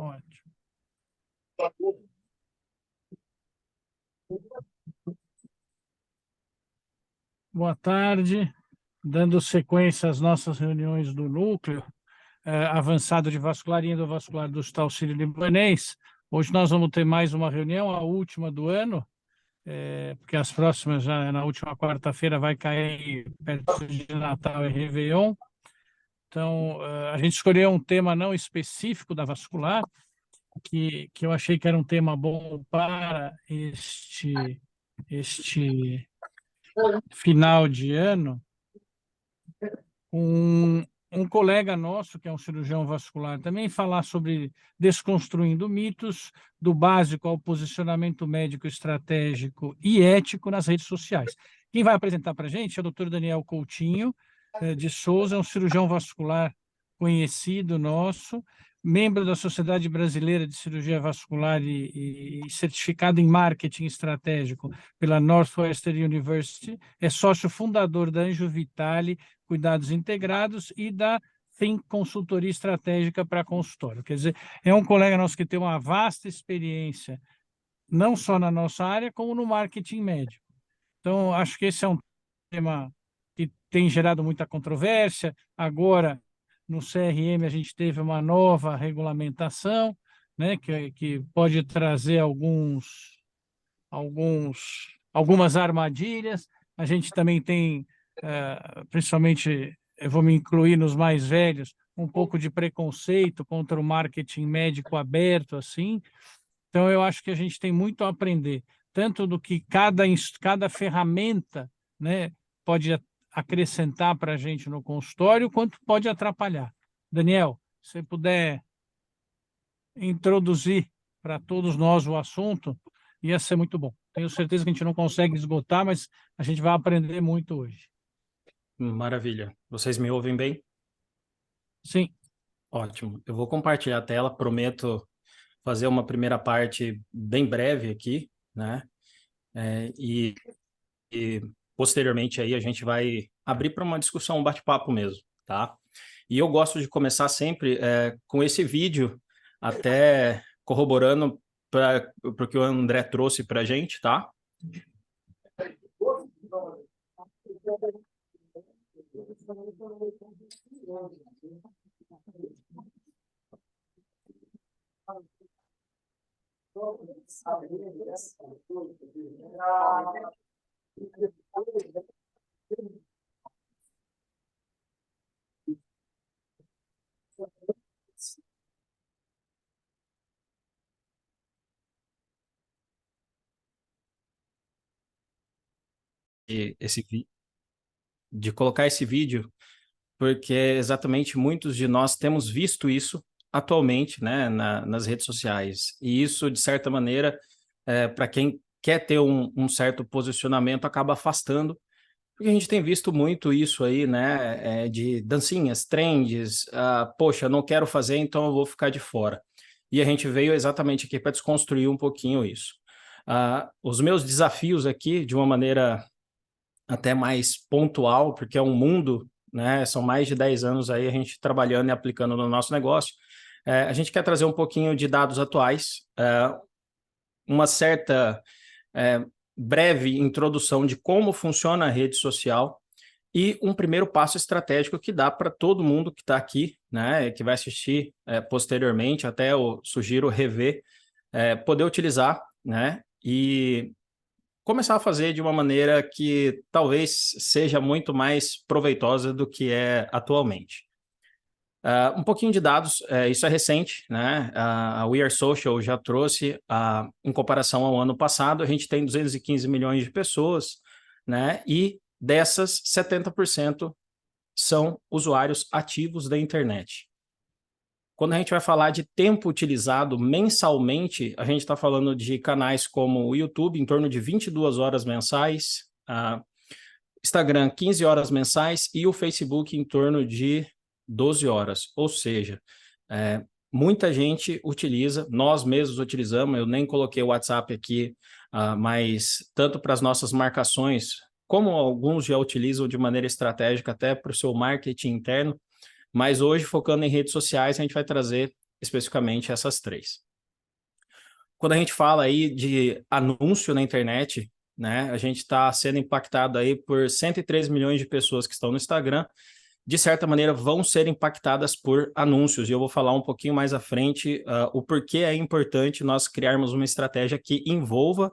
Ótimo. Boa tarde. Dando sequência às nossas reuniões do núcleo avançado de vascular e endovascular do Hospital Sírio-Libanês. Hoje nós vamos ter mais uma reunião, a última do ano, porque as próximas, já na última quarta-feira, vai cair perto de Natal e Réveillon. Então, a gente escolheu um tema não específico da vascular, que eu achei que era um tema bom para este final de ano. Um colega nosso, que é um cirurgião vascular, também falar sobre desconstruindo mitos, do básico ao posicionamento médico, estratégico e ético nas redes sociais. Quem vai apresentar para a gente é o Dr. Daniel Coutinho de Souza, é um cirurgião vascular conhecido nosso, membro da Sociedade Brasileira de Cirurgia Vascular e certificado em marketing estratégico pela Northwestern University, é sócio fundador da Anjo Vitale Cuidados Integrados e da Think Consultoria Estratégica para Consultório. Quer dizer, é um colega nosso que tem uma vasta experiência, não só na nossa área, como no marketing médico. Então, acho que esse é um tema que tem gerado muita controvérsia. Agora, no CRM, a gente teve uma nova regulamentação, né, que pode trazer algumas armadilhas. A gente também tem, principalmente, eu vou me incluir nos mais velhos, um pouco de preconceito contra o marketing médico aberto, assim. Então, eu acho que a gente tem muito a aprender, tanto do que cada ferramenta, né, pode acrescentar para a gente no consultório, quanto pode atrapalhar. Daniel, se você puder introduzir para todos nós o assunto, ia ser muito bom. Tenho certeza que a gente não consegue esgotar, mas a gente vai aprender muito hoje. Maravilha. Vocês me ouvem bem? Sim. Ótimo. Eu vou compartilhar a tela, prometo fazer uma primeira parte bem breve aqui, né? E posteriormente aí a gente vai abrir para uma discussão, um bate-papo mesmo, tá? E eu gosto de começar sempre com esse vídeo, até corroborando para o que o André trouxe para a gente, tá? De colocar esse vídeo, porque exatamente muitos de nós temos visto isso atualmente, né, nas redes sociais. E isso, de certa maneira, para quem quer ter um certo posicionamento, acaba afastando, porque a gente tem visto muito isso aí, né, de dancinhas, trends, poxa, não quero fazer, então eu vou ficar de fora. E a gente veio exatamente aqui para desconstruir um pouquinho isso. Os meus desafios aqui, de uma maneira até mais pontual, porque é um mundo, né? São mais de 10 anos aí a gente trabalhando e aplicando no nosso negócio. A gente quer trazer um pouquinho de dados atuais, uma certa breve introdução de como funciona a rede social e um primeiro passo estratégico que dá para todo mundo que está aqui, né? Que vai assistir posteriormente, até eu sugiro rever, poder utilizar, né? E começar a fazer de uma maneira que talvez seja muito mais proveitosa do que é atualmente. Um pouquinho de dados, isso é recente, né? A We Are Social já trouxe, em comparação ao ano passado, a gente tem 215 milhões de pessoas, né? E dessas, 70% são usuários ativos da internet. Quando a gente vai falar de tempo utilizado mensalmente, a gente está falando de canais como o YouTube, em torno de 22 horas mensais, Instagram, 15 horas mensais e o Facebook em torno de 12 horas. Ou seja, muita gente utiliza, nós mesmos utilizamos, eu nem coloquei o WhatsApp aqui, mas tanto para as nossas marcações, como alguns já utilizam de maneira estratégica até para o seu marketing interno. Mas hoje, focando em redes sociais, a gente vai trazer especificamente essas três. Quando a gente fala aí de anúncio na internet, né, a gente está sendo impactado aí por 103 milhões de pessoas que estão no Instagram, de certa maneira vão ser impactadas por anúncios, e eu vou falar um pouquinho mais à frente o porquê é importante nós criarmos uma estratégia que envolva,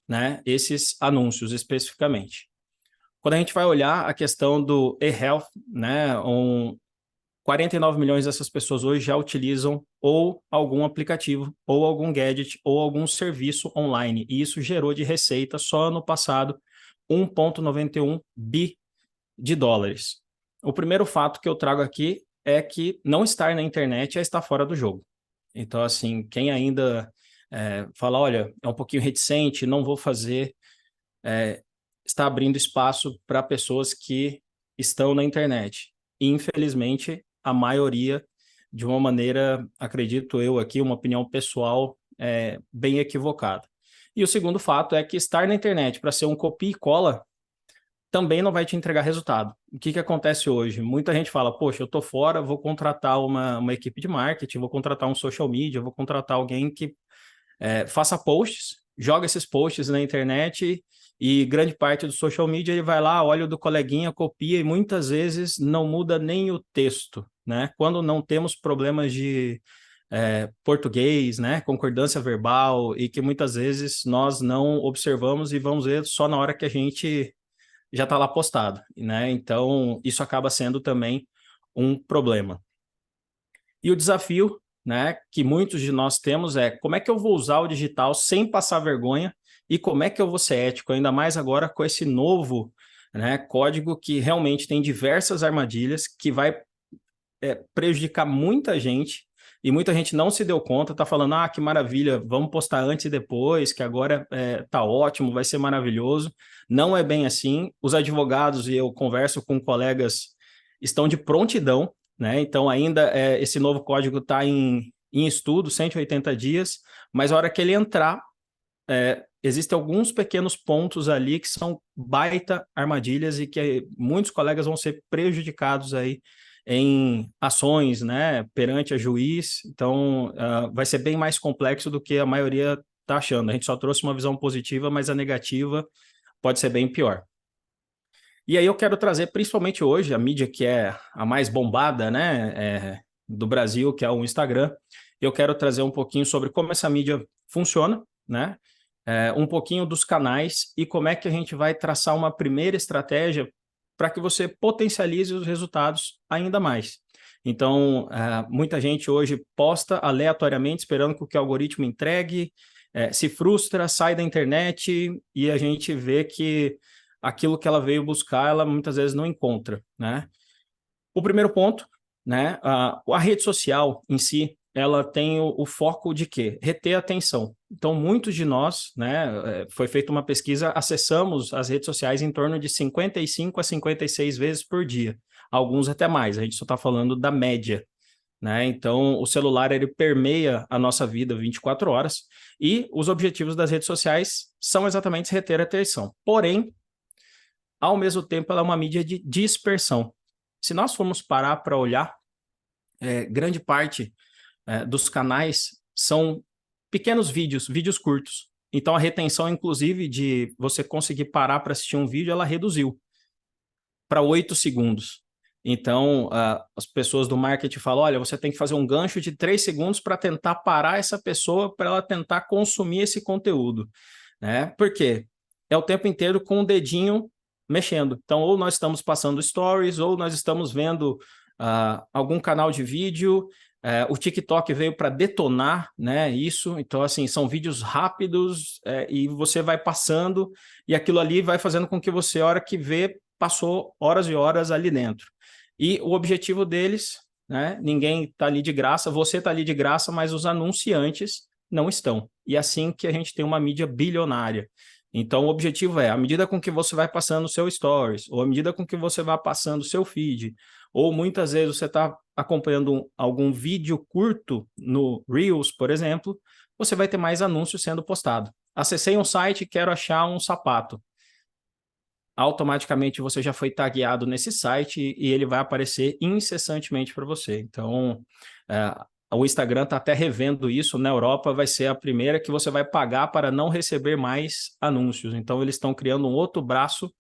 né, esses anúncios especificamente. Quando a gente vai olhar a questão do e-health, né, 49 milhões dessas pessoas hoje já utilizam ou algum aplicativo, ou algum gadget, ou algum serviço online. E isso gerou de receita só no passado 1,91 bi de dólares. O primeiro fato que eu trago aqui é que não estar na internet é estar fora do jogo. Então, assim, quem ainda fala, olha, é um pouquinho reticente, não vou fazer, está abrindo espaço para pessoas que estão na internet. E, infelizmente, a maioria, de uma maneira, acredito eu aqui, uma opinião pessoal bem equivocada. E o segundo fato é que estar na internet para ser um copia e cola também não vai te entregar resultado. O que acontece hoje? Muita gente fala, poxa, eu estou fora, vou contratar uma equipe de marketing, vou contratar um social media, vou contratar alguém que faça posts, joga esses posts na internet e grande parte do social media ele vai lá, olha o do coleguinha, copia e muitas vezes não muda nem o texto, né? Quando não temos problemas de português, né? Concordância verbal e que muitas vezes nós não observamos e vamos ver só na hora que a gente já está lá postado, né? Então, isso acaba sendo também um problema. E o desafio, né, que muitos de nós temos é como é que eu vou usar o digital sem passar vergonha e como é que eu vou ser ético, ainda mais agora com esse novo, né, código que realmente tem diversas armadilhas que vai prejudicar muita gente e muita gente não se deu conta, tá falando, ah, que maravilha, vamos postar antes e depois, que agora tá ótimo, vai ser maravilhoso. Não é bem assim. Os advogados, e eu converso com colegas, estão de prontidão, né? Então ainda esse novo código está em estudo, 180 dias, mas a hora que ele entrar, existem alguns pequenos pontos ali que são baita armadilhas e que muitos colegas vão ser prejudicados aí em ações, né, perante a juiz. Então, vai ser bem mais complexo do que a maioria está achando. A gente só trouxe uma visão positiva, mas a negativa pode ser bem pior. E aí eu quero trazer, principalmente hoje, a mídia que é a mais bombada, né, do Brasil, que é o Instagram. Eu quero trazer um pouquinho sobre como essa mídia funciona, né, um pouquinho dos canais e como é que a gente vai traçar uma primeira estratégia para que você potencialize os resultados ainda mais. Então, muita gente hoje posta aleatoriamente, esperando que o algoritmo entregue, se frustra, sai da internet e a gente vê que aquilo que ela veio buscar, ela muitas vezes não encontra, né? O primeiro ponto, né? A rede social em si, ela tem o foco de quê? Reter a atenção. Então, muitos de nós, né, foi feita uma pesquisa, acessamos as redes sociais em torno de 55 a 56 vezes por dia. Alguns até mais, a gente só está falando da média, né? Então, o celular, ele permeia a nossa vida 24 horas e os objetivos das redes sociais são exatamente reter a atenção. Porém, ao mesmo tempo, ela é uma mídia de dispersão. Se nós formos parar para olhar, grande parte dos canais são pequenos vídeos curtos. Então, a retenção, inclusive, de você conseguir parar para assistir um vídeo, ela reduziu para 8 segundos. Então, as pessoas do marketing falam, olha, você tem que fazer um gancho de 3 segundos para tentar parar essa pessoa, para ela tentar consumir esse conteúdo, né? Por quê? É o tempo inteiro com o dedinho mexendo. Então, ou nós estamos passando stories, ou nós estamos vendo algum canal de vídeo. O TikTok veio para detonar, né, isso. Então, assim, são vídeos rápidos e você vai passando e aquilo ali vai fazendo com que você, a hora que vê, passou horas e horas ali dentro. E o objetivo deles, né, ninguém está ali de graça, você está ali de graça, mas os anunciantes não estão. E é assim que a gente tem uma mídia bilionária. Então, o objetivo à medida com que você vai passando o seu stories, ou à medida com que você vai passando o seu feed, ou muitas vezes você está acompanhando algum vídeo curto no Reels, por exemplo, você vai ter mais anúncios sendo postado. Acessei um site e quero achar um sapato. Automaticamente você já foi tagueado nesse site e ele vai aparecer incessantemente para você. Então, o Instagram está até revendo isso. Na Europa vai ser a primeira que você vai pagar para não receber mais anúncios. Então, eles estão criando um outro braço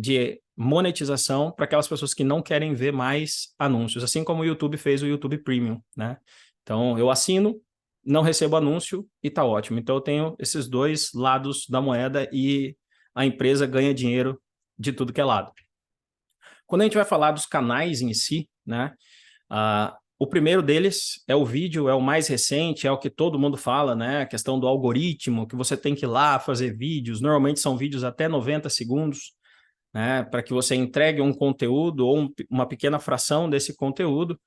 de monetização para aquelas pessoas que não querem ver mais anúncios, assim como o YouTube fez o YouTube Premium, né? Então, eu assino, não recebo anúncio e tá ótimo. Então, eu tenho esses dois lados da moeda e a empresa ganha dinheiro de tudo que é lado. Quando a gente vai falar dos canais em si, né? O primeiro deles é o vídeo, é o mais recente, é o que todo mundo fala, né? A questão do algoritmo, que você tem que ir lá fazer vídeos. Normalmente são vídeos até 90 segundos, né? Para que você entregue um conteúdo ou uma pequena fração desse conteúdo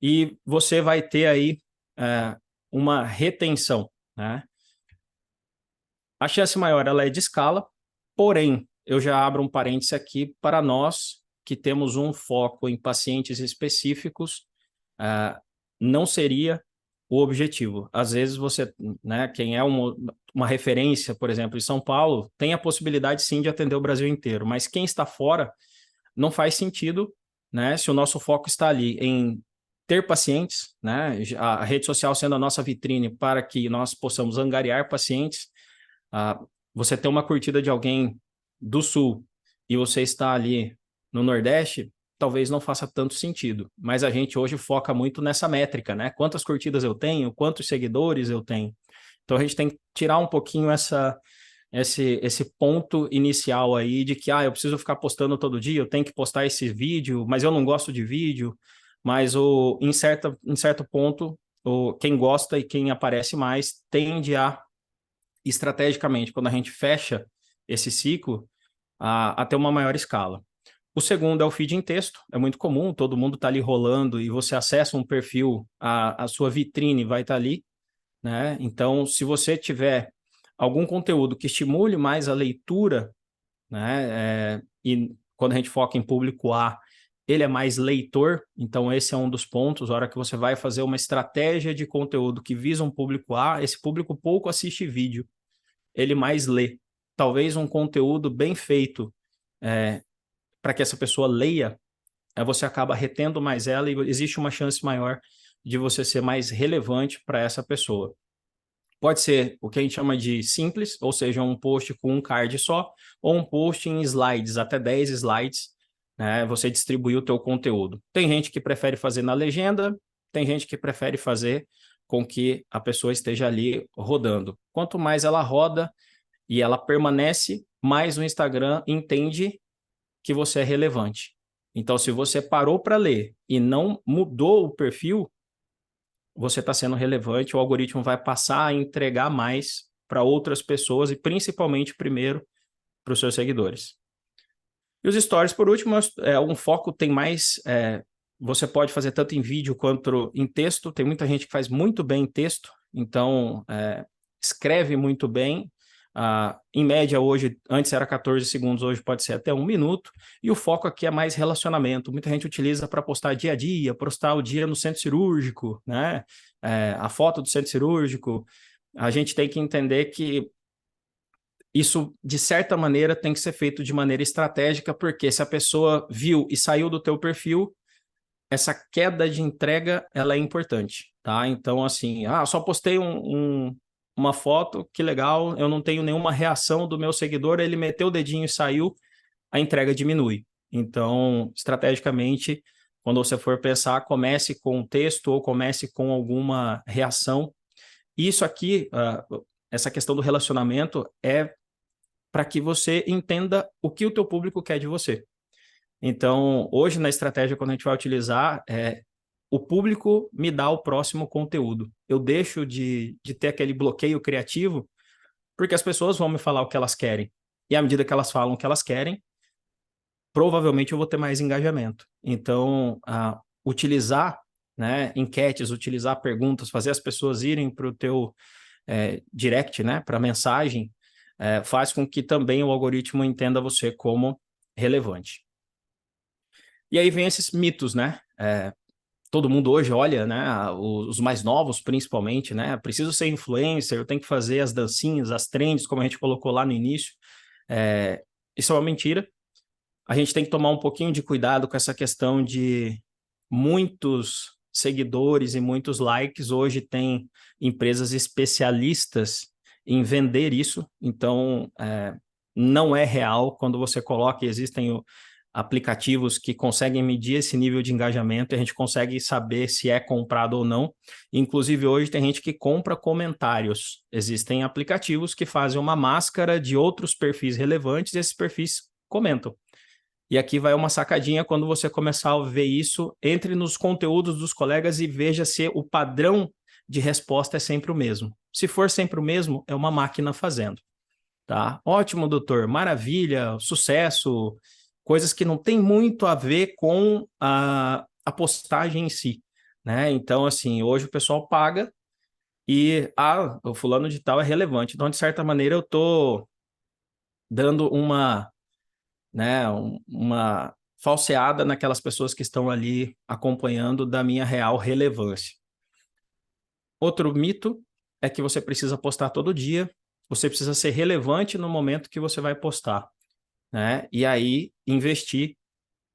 e você vai ter aí uma retenção, né? A chance maior ela é de escala, porém, eu já abro um parêntese aqui para nós que temos um foco em pacientes específicos, não seria o objetivo. Às vezes você, né, quem é uma referência, por exemplo, em São Paulo, tem a possibilidade sim de atender o Brasil inteiro, mas quem está fora não faz sentido, né, se o nosso foco está ali em ter pacientes, né, a rede social sendo a nossa vitrine para que nós possamos angariar pacientes. Você ter uma curtida de alguém do Sul e você está ali no Nordeste, talvez não faça tanto sentido. Mas a gente hoje foca muito nessa métrica, né? Quantas curtidas eu tenho, quantos seguidores eu tenho. Então a gente tem que tirar um pouquinho esse ponto inicial aí de que eu preciso ficar postando todo dia, eu tenho que postar esse vídeo, mas eu não gosto de vídeo. Mas em certo ponto, quem gosta e quem aparece mais tende a estrategicamente, quando a gente fecha esse ciclo, a ter uma maior escala. O segundo é o feed em texto, é muito comum, todo mundo está ali rolando e você acessa um perfil, a sua vitrine vai estar ali, né? Então, se você tiver algum conteúdo que estimule mais a leitura, né? E quando a gente foca em público A, ele é mais leitor, então esse é um dos pontos. A hora que você vai fazer uma estratégia de conteúdo que visa um público A, esse público pouco assiste vídeo, ele mais lê. Talvez um conteúdo bem feito para que essa pessoa leia, você acaba retendo mais ela e existe uma chance maior de você ser mais relevante para essa pessoa. Pode ser o que a gente chama de simples, ou seja, um post com um card só, ou um post em slides, até 10 slides, né? Você distribuir o teu conteúdo. Tem gente que prefere fazer na legenda, tem gente que prefere fazer com que a pessoa esteja ali rodando. Quanto mais ela roda e ela permanece, mais o Instagram entende que você é relevante. Então, se você parou para ler e não mudou o perfil, você está sendo relevante, o algoritmo vai passar a entregar mais para outras pessoas e principalmente primeiro para os seus seguidores. E os stories, por último, um foco tem mais... você pode fazer tanto em vídeo quanto em texto. Tem muita gente que faz muito bem em texto, então escreve muito bem. Em média, hoje, antes era 14 segundos, hoje pode ser até 1 minuto. E o foco aqui é mais relacionamento. Muita gente utiliza para postar dia a dia, postar o dia no centro cirúrgico, né? A foto do centro cirúrgico. A gente tem que entender que isso, de certa maneira, tem que ser feito de maneira estratégica, porque se a pessoa viu e saiu do teu perfil, essa queda de entrega, ela é importante, tá? Então, assim, só postei uma foto, que legal, eu não tenho nenhuma reação do meu seguidor, ele meteu o dedinho e saiu, a entrega diminui. Então, estrategicamente, quando você for pensar, comece com um texto ou comece com alguma reação. Isso aqui, essa questão do relacionamento é para que você entenda o que o teu público quer de você. Então, hoje na estratégia, quando a gente vai utilizar, o público me dá o próximo conteúdo. Eu deixo de ter aquele bloqueio criativo, porque as pessoas vão me falar o que elas querem. E à medida que elas falam o que elas querem, provavelmente eu vou ter mais engajamento. Então, utilizar, né, enquetes, utilizar perguntas, fazer as pessoas irem para o teu direct, né, para a mensagem, faz com que também o algoritmo entenda você como relevante. E aí vem esses mitos, né? Todo mundo hoje olha, né? Os mais novos, principalmente, né? Preciso ser influencer, eu tenho que fazer as dancinhas, as trends, como a gente colocou lá no início. Isso é uma mentira. A gente tem que tomar um pouquinho de cuidado com essa questão de muitos seguidores e muitos likes, hoje tem empresas especialistas em vender isso, então não é real quando você coloca, existem aplicativos que conseguem medir esse nível de engajamento e a gente consegue saber se é comprado ou não. Inclusive, hoje tem gente que compra comentários. Existem aplicativos que fazem uma máscara de outros perfis relevantes e esses perfis comentam. E aqui vai uma sacadinha: quando você começar a ver isso, entre nos conteúdos dos colegas e veja se o padrão de resposta é sempre o mesmo. Se for sempre o mesmo, é uma máquina fazendo. Tá? Ótimo, doutor, maravilha, sucesso, coisas que não tem muito a ver com a postagem em si, né? Então, assim, hoje o pessoal paga e o fulano de tal é relevante. Então, de certa maneira, eu estou dando uma falseada naquelas pessoas que estão ali acompanhando da minha real relevância. Outro mito é que você precisa postar todo dia, você precisa ser relevante no momento que você vai postar, né? E aí, investir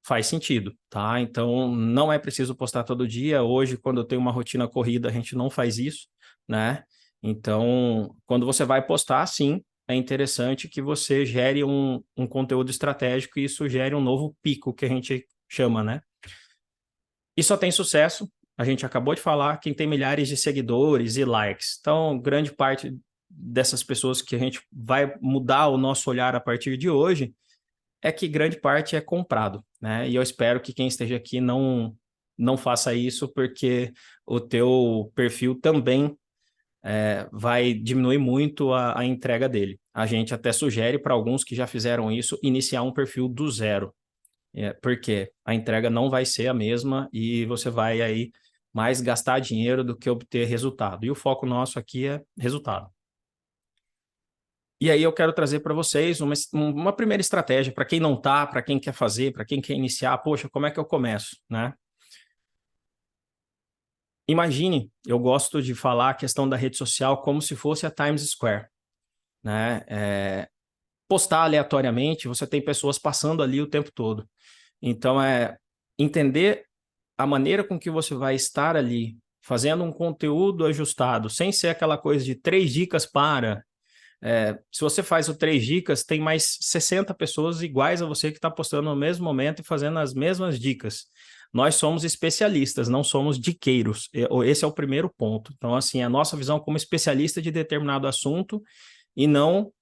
faz sentido, tá? Então, não é preciso postar todo dia. Hoje, quando eu tenho uma rotina corrida, a gente não faz isso, né? Então, quando você vai postar, sim, é interessante que você gere um conteúdo estratégico e isso gere um novo pico, que a gente chama, né? E só tem sucesso, a gente acabou de falar, quem tem milhares de seguidores e likes. Então, grande parte dessas pessoas que a gente vai mudar o nosso olhar a partir de hoje é que grande parte é comprado, né? E eu espero que quem esteja aqui não faça isso, porque o teu perfil também vai diminuir muito a entrega dele. A gente até sugere para alguns que já fizeram isso iniciar um perfil do zero, porque a entrega não vai ser a mesma e você vai aí mais gastar dinheiro do que obter resultado. E o foco nosso aqui é resultado. E aí eu quero trazer para vocês uma primeira estratégia para quem não está, para quem quer fazer, para quem quer iniciar. Poxa, como é que eu começo, né? Imagine, eu gosto de falar a questão da rede social como se fosse a Times Square, né? Postar aleatoriamente, você tem pessoas passando ali o tempo todo. Então, entender a maneira com que você vai estar ali, fazendo um conteúdo ajustado, sem ser aquela coisa de 3 dicas para... se você faz o 3 dicas, tem mais 60 pessoas iguais a você que está postando no mesmo momento e fazendo as mesmas dicas. Nós somos especialistas, não somos diqueiros. Esse é o primeiro ponto. Então, assim, a nossa visão como especialista de determinado assunto e não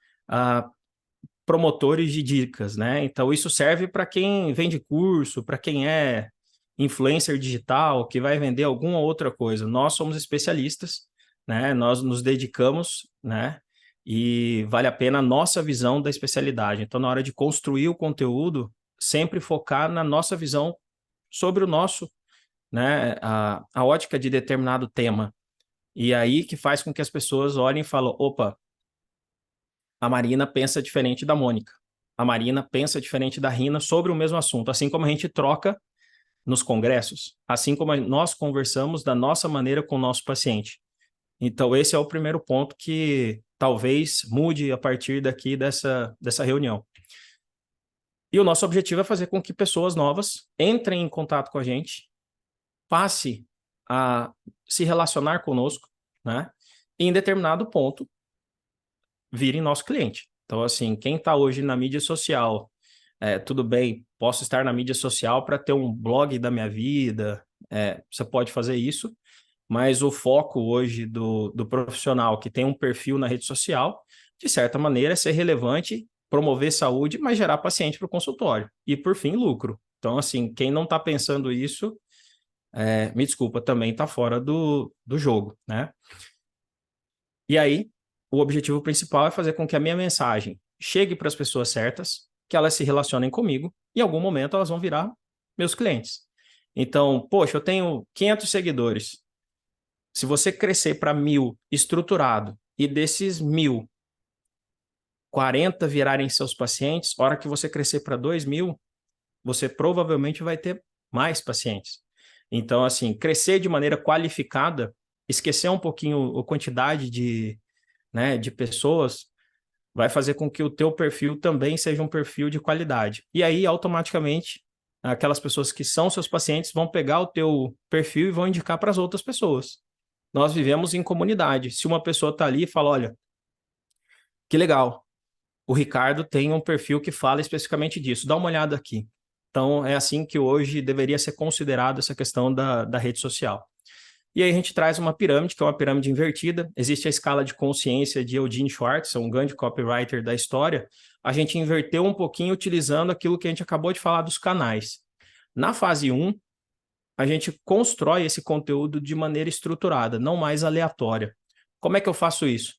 promotores de dicas, né? Então, isso serve para quem vende curso, para quem é influencer digital, que vai vender alguma outra coisa. Nós somos especialistas, né? Nós nos dedicamos, né? E vale a pena a nossa visão da especialidade. Então, na hora de construir o conteúdo, sempre focar na nossa visão sobre o nosso, né? A ótica de determinado tema. E aí que faz com que as pessoas olhem e falem: opa, a Marina pensa diferente da Mônica. A Marina pensa diferente da Rina sobre o mesmo assunto, assim como a gente troca nos congressos, assim como nós conversamos da nossa maneira com o nosso paciente. Então, esse é o primeiro ponto que talvez mude a partir daqui dessa reunião. E o nosso objetivo é fazer com que pessoas novas entrem em contato com a gente, passe a se relacionar conosco, né? E em determinado ponto, virem nosso cliente. Então, assim, quem está hoje na mídia social, tudo bem, posso estar na mídia social para ter um blog da minha vida, você pode fazer isso, mas o foco hoje do profissional que tem um perfil na rede social, de certa maneira, é ser relevante, promover saúde, mas gerar paciente para o consultório. E, por fim, lucro. Então, assim, quem não está pensando isso, me desculpa, também está fora do jogo, né? E aí, o objetivo principal é fazer com que a minha mensagem chegue para as pessoas certas, que elas se relacionem comigo, e em algum momento elas vão virar meus clientes. Então, poxa, eu tenho 500 seguidores. Se você crescer para 1.000 estruturado e desses 1.000, 40 virarem seus pacientes, a hora que você crescer para 2.000, você provavelmente vai ter mais pacientes. Então, assim, crescer de maneira qualificada, esquecer um pouquinho a quantidade de pessoas, vai fazer com que o teu perfil também seja um perfil de qualidade. E aí, automaticamente, aquelas pessoas que são seus pacientes vão pegar o teu perfil e vão indicar para as outras pessoas. Nós vivemos em comunidade. Se uma pessoa está ali e fala, olha, que legal, o Ricardo tem um perfil que fala especificamente disso, dá uma olhada aqui. Então, é assim que hoje deveria ser considerado essa questão da rede social. E aí a gente traz uma pirâmide, que é uma pirâmide invertida. Existe a escala de consciência de Eugene Schwartz, um grande copywriter da história. A gente inverteu um pouquinho utilizando aquilo que a gente acabou de falar dos canais. Na fase 1, a gente constrói esse conteúdo de maneira estruturada, não mais aleatória. Como é que eu faço isso?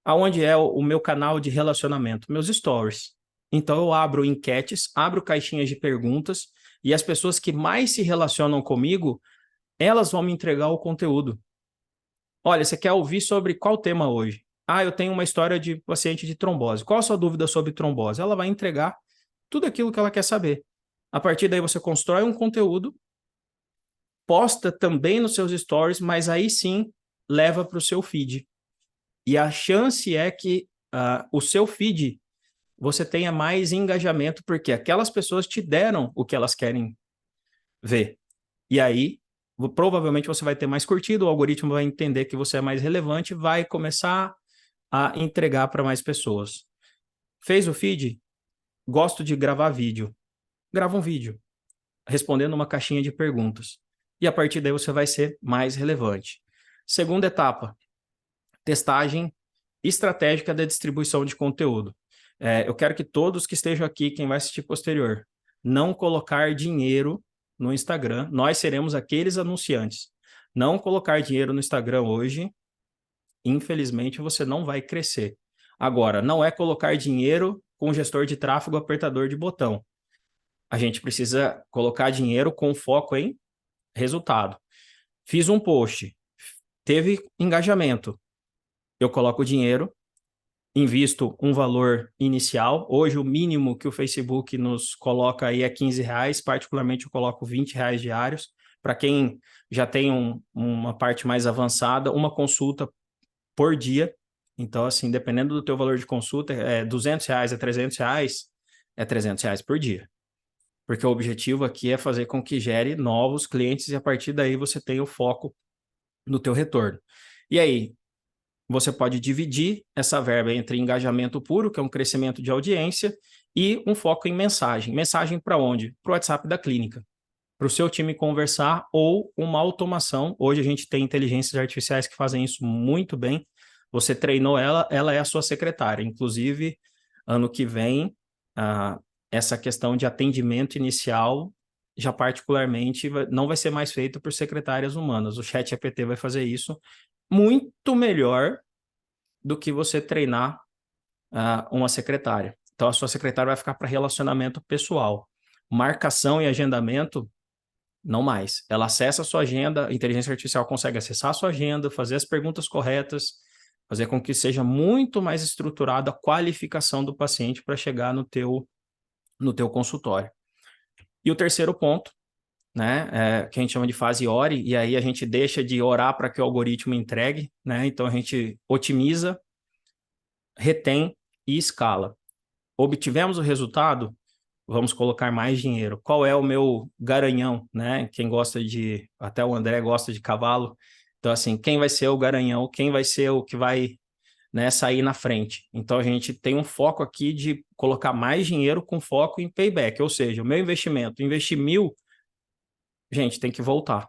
Aonde é o meu canal de relacionamento? Meus stories. Então eu abro enquetes, abro caixinhas de perguntas, e as pessoas que mais se relacionam comigo, elas vão me entregar o conteúdo. Olha, você quer ouvir sobre qual tema hoje? Ah, eu tenho uma história de paciente de trombose. Qual a sua dúvida sobre trombose? Ela vai entregar tudo aquilo que ela quer saber. A partir daí você constrói um conteúdo, posta também nos seus stories, mas aí sim leva para o seu feed. E a chance é que o seu feed você tenha mais engajamento, porque aquelas pessoas te deram o que elas querem ver. E aí, provavelmente você vai ter mais curtido, o algoritmo vai entender que você é mais relevante, vai começar a entregar para mais pessoas. Fez o feed? Gosto de gravar vídeo. Grava um vídeo, respondendo uma caixinha de perguntas. E a partir daí você vai ser mais relevante. Segunda etapa, testagem estratégica da distribuição de conteúdo. Eu quero que todos que estejam aqui, quem vai assistir posterior, não colocar dinheiro no Instagram. Nós seremos aqueles anunciantes. Não colocar dinheiro no Instagram hoje, infelizmente, você não vai crescer. Agora, não é colocar dinheiro com gestor de tráfego apertador de botão. A gente precisa colocar dinheiro com foco em resultado. Fiz um post, teve engajamento. Eu coloco dinheiro, invisto um valor inicial. Hoje o mínimo que o Facebook nos coloca aí é R$15, particularmente eu coloco R$20 diários. Para quem já tem uma parte mais avançada, uma consulta por dia. Então, assim, dependendo do teu valor de consulta, é R$200, é R$300, é R$300 por dia. Porque o objetivo aqui é fazer com que gere novos clientes e a partir daí você tenha o foco no teu retorno. E aí, você pode dividir essa verba entre engajamento puro, que é um crescimento de audiência, e um foco em mensagem. Mensagem para onde? Para o WhatsApp da clínica. Para o seu time conversar ou uma automação. Hoje a gente tem inteligências artificiais que fazem isso muito bem. Você treinou ela, ela é a sua secretária. Inclusive, ano que vem, essa questão de atendimento inicial, já particularmente, não vai ser mais feito por secretárias humanas. O ChatGPT vai fazer isso muito melhor do que você treinar uma secretária. Então, a sua secretária vai ficar para relacionamento pessoal. Marcação e agendamento, não mais. Ela acessa a sua agenda, a inteligência artificial consegue acessar a sua agenda, fazer as perguntas corretas, fazer com que seja muito mais estruturada a qualificação do paciente para chegar no teu consultório. E o terceiro ponto, né, que a gente chama de fase ORE, e aí a gente deixa de orar para que o algoritmo entregue, né? Então a gente otimiza, retém e escala. Obtivemos o resultado, vamos colocar mais dinheiro. Qual é o meu garanhão, né? Quem gosta até o André gosta de cavalo. Então, assim, quem vai ser o garanhão? Quem vai ser o que vai, né, sair na frente? Então, a gente tem um foco aqui de colocar mais dinheiro com foco em payback, ou seja, o meu investimento, investi 1.000, gente, tem que voltar.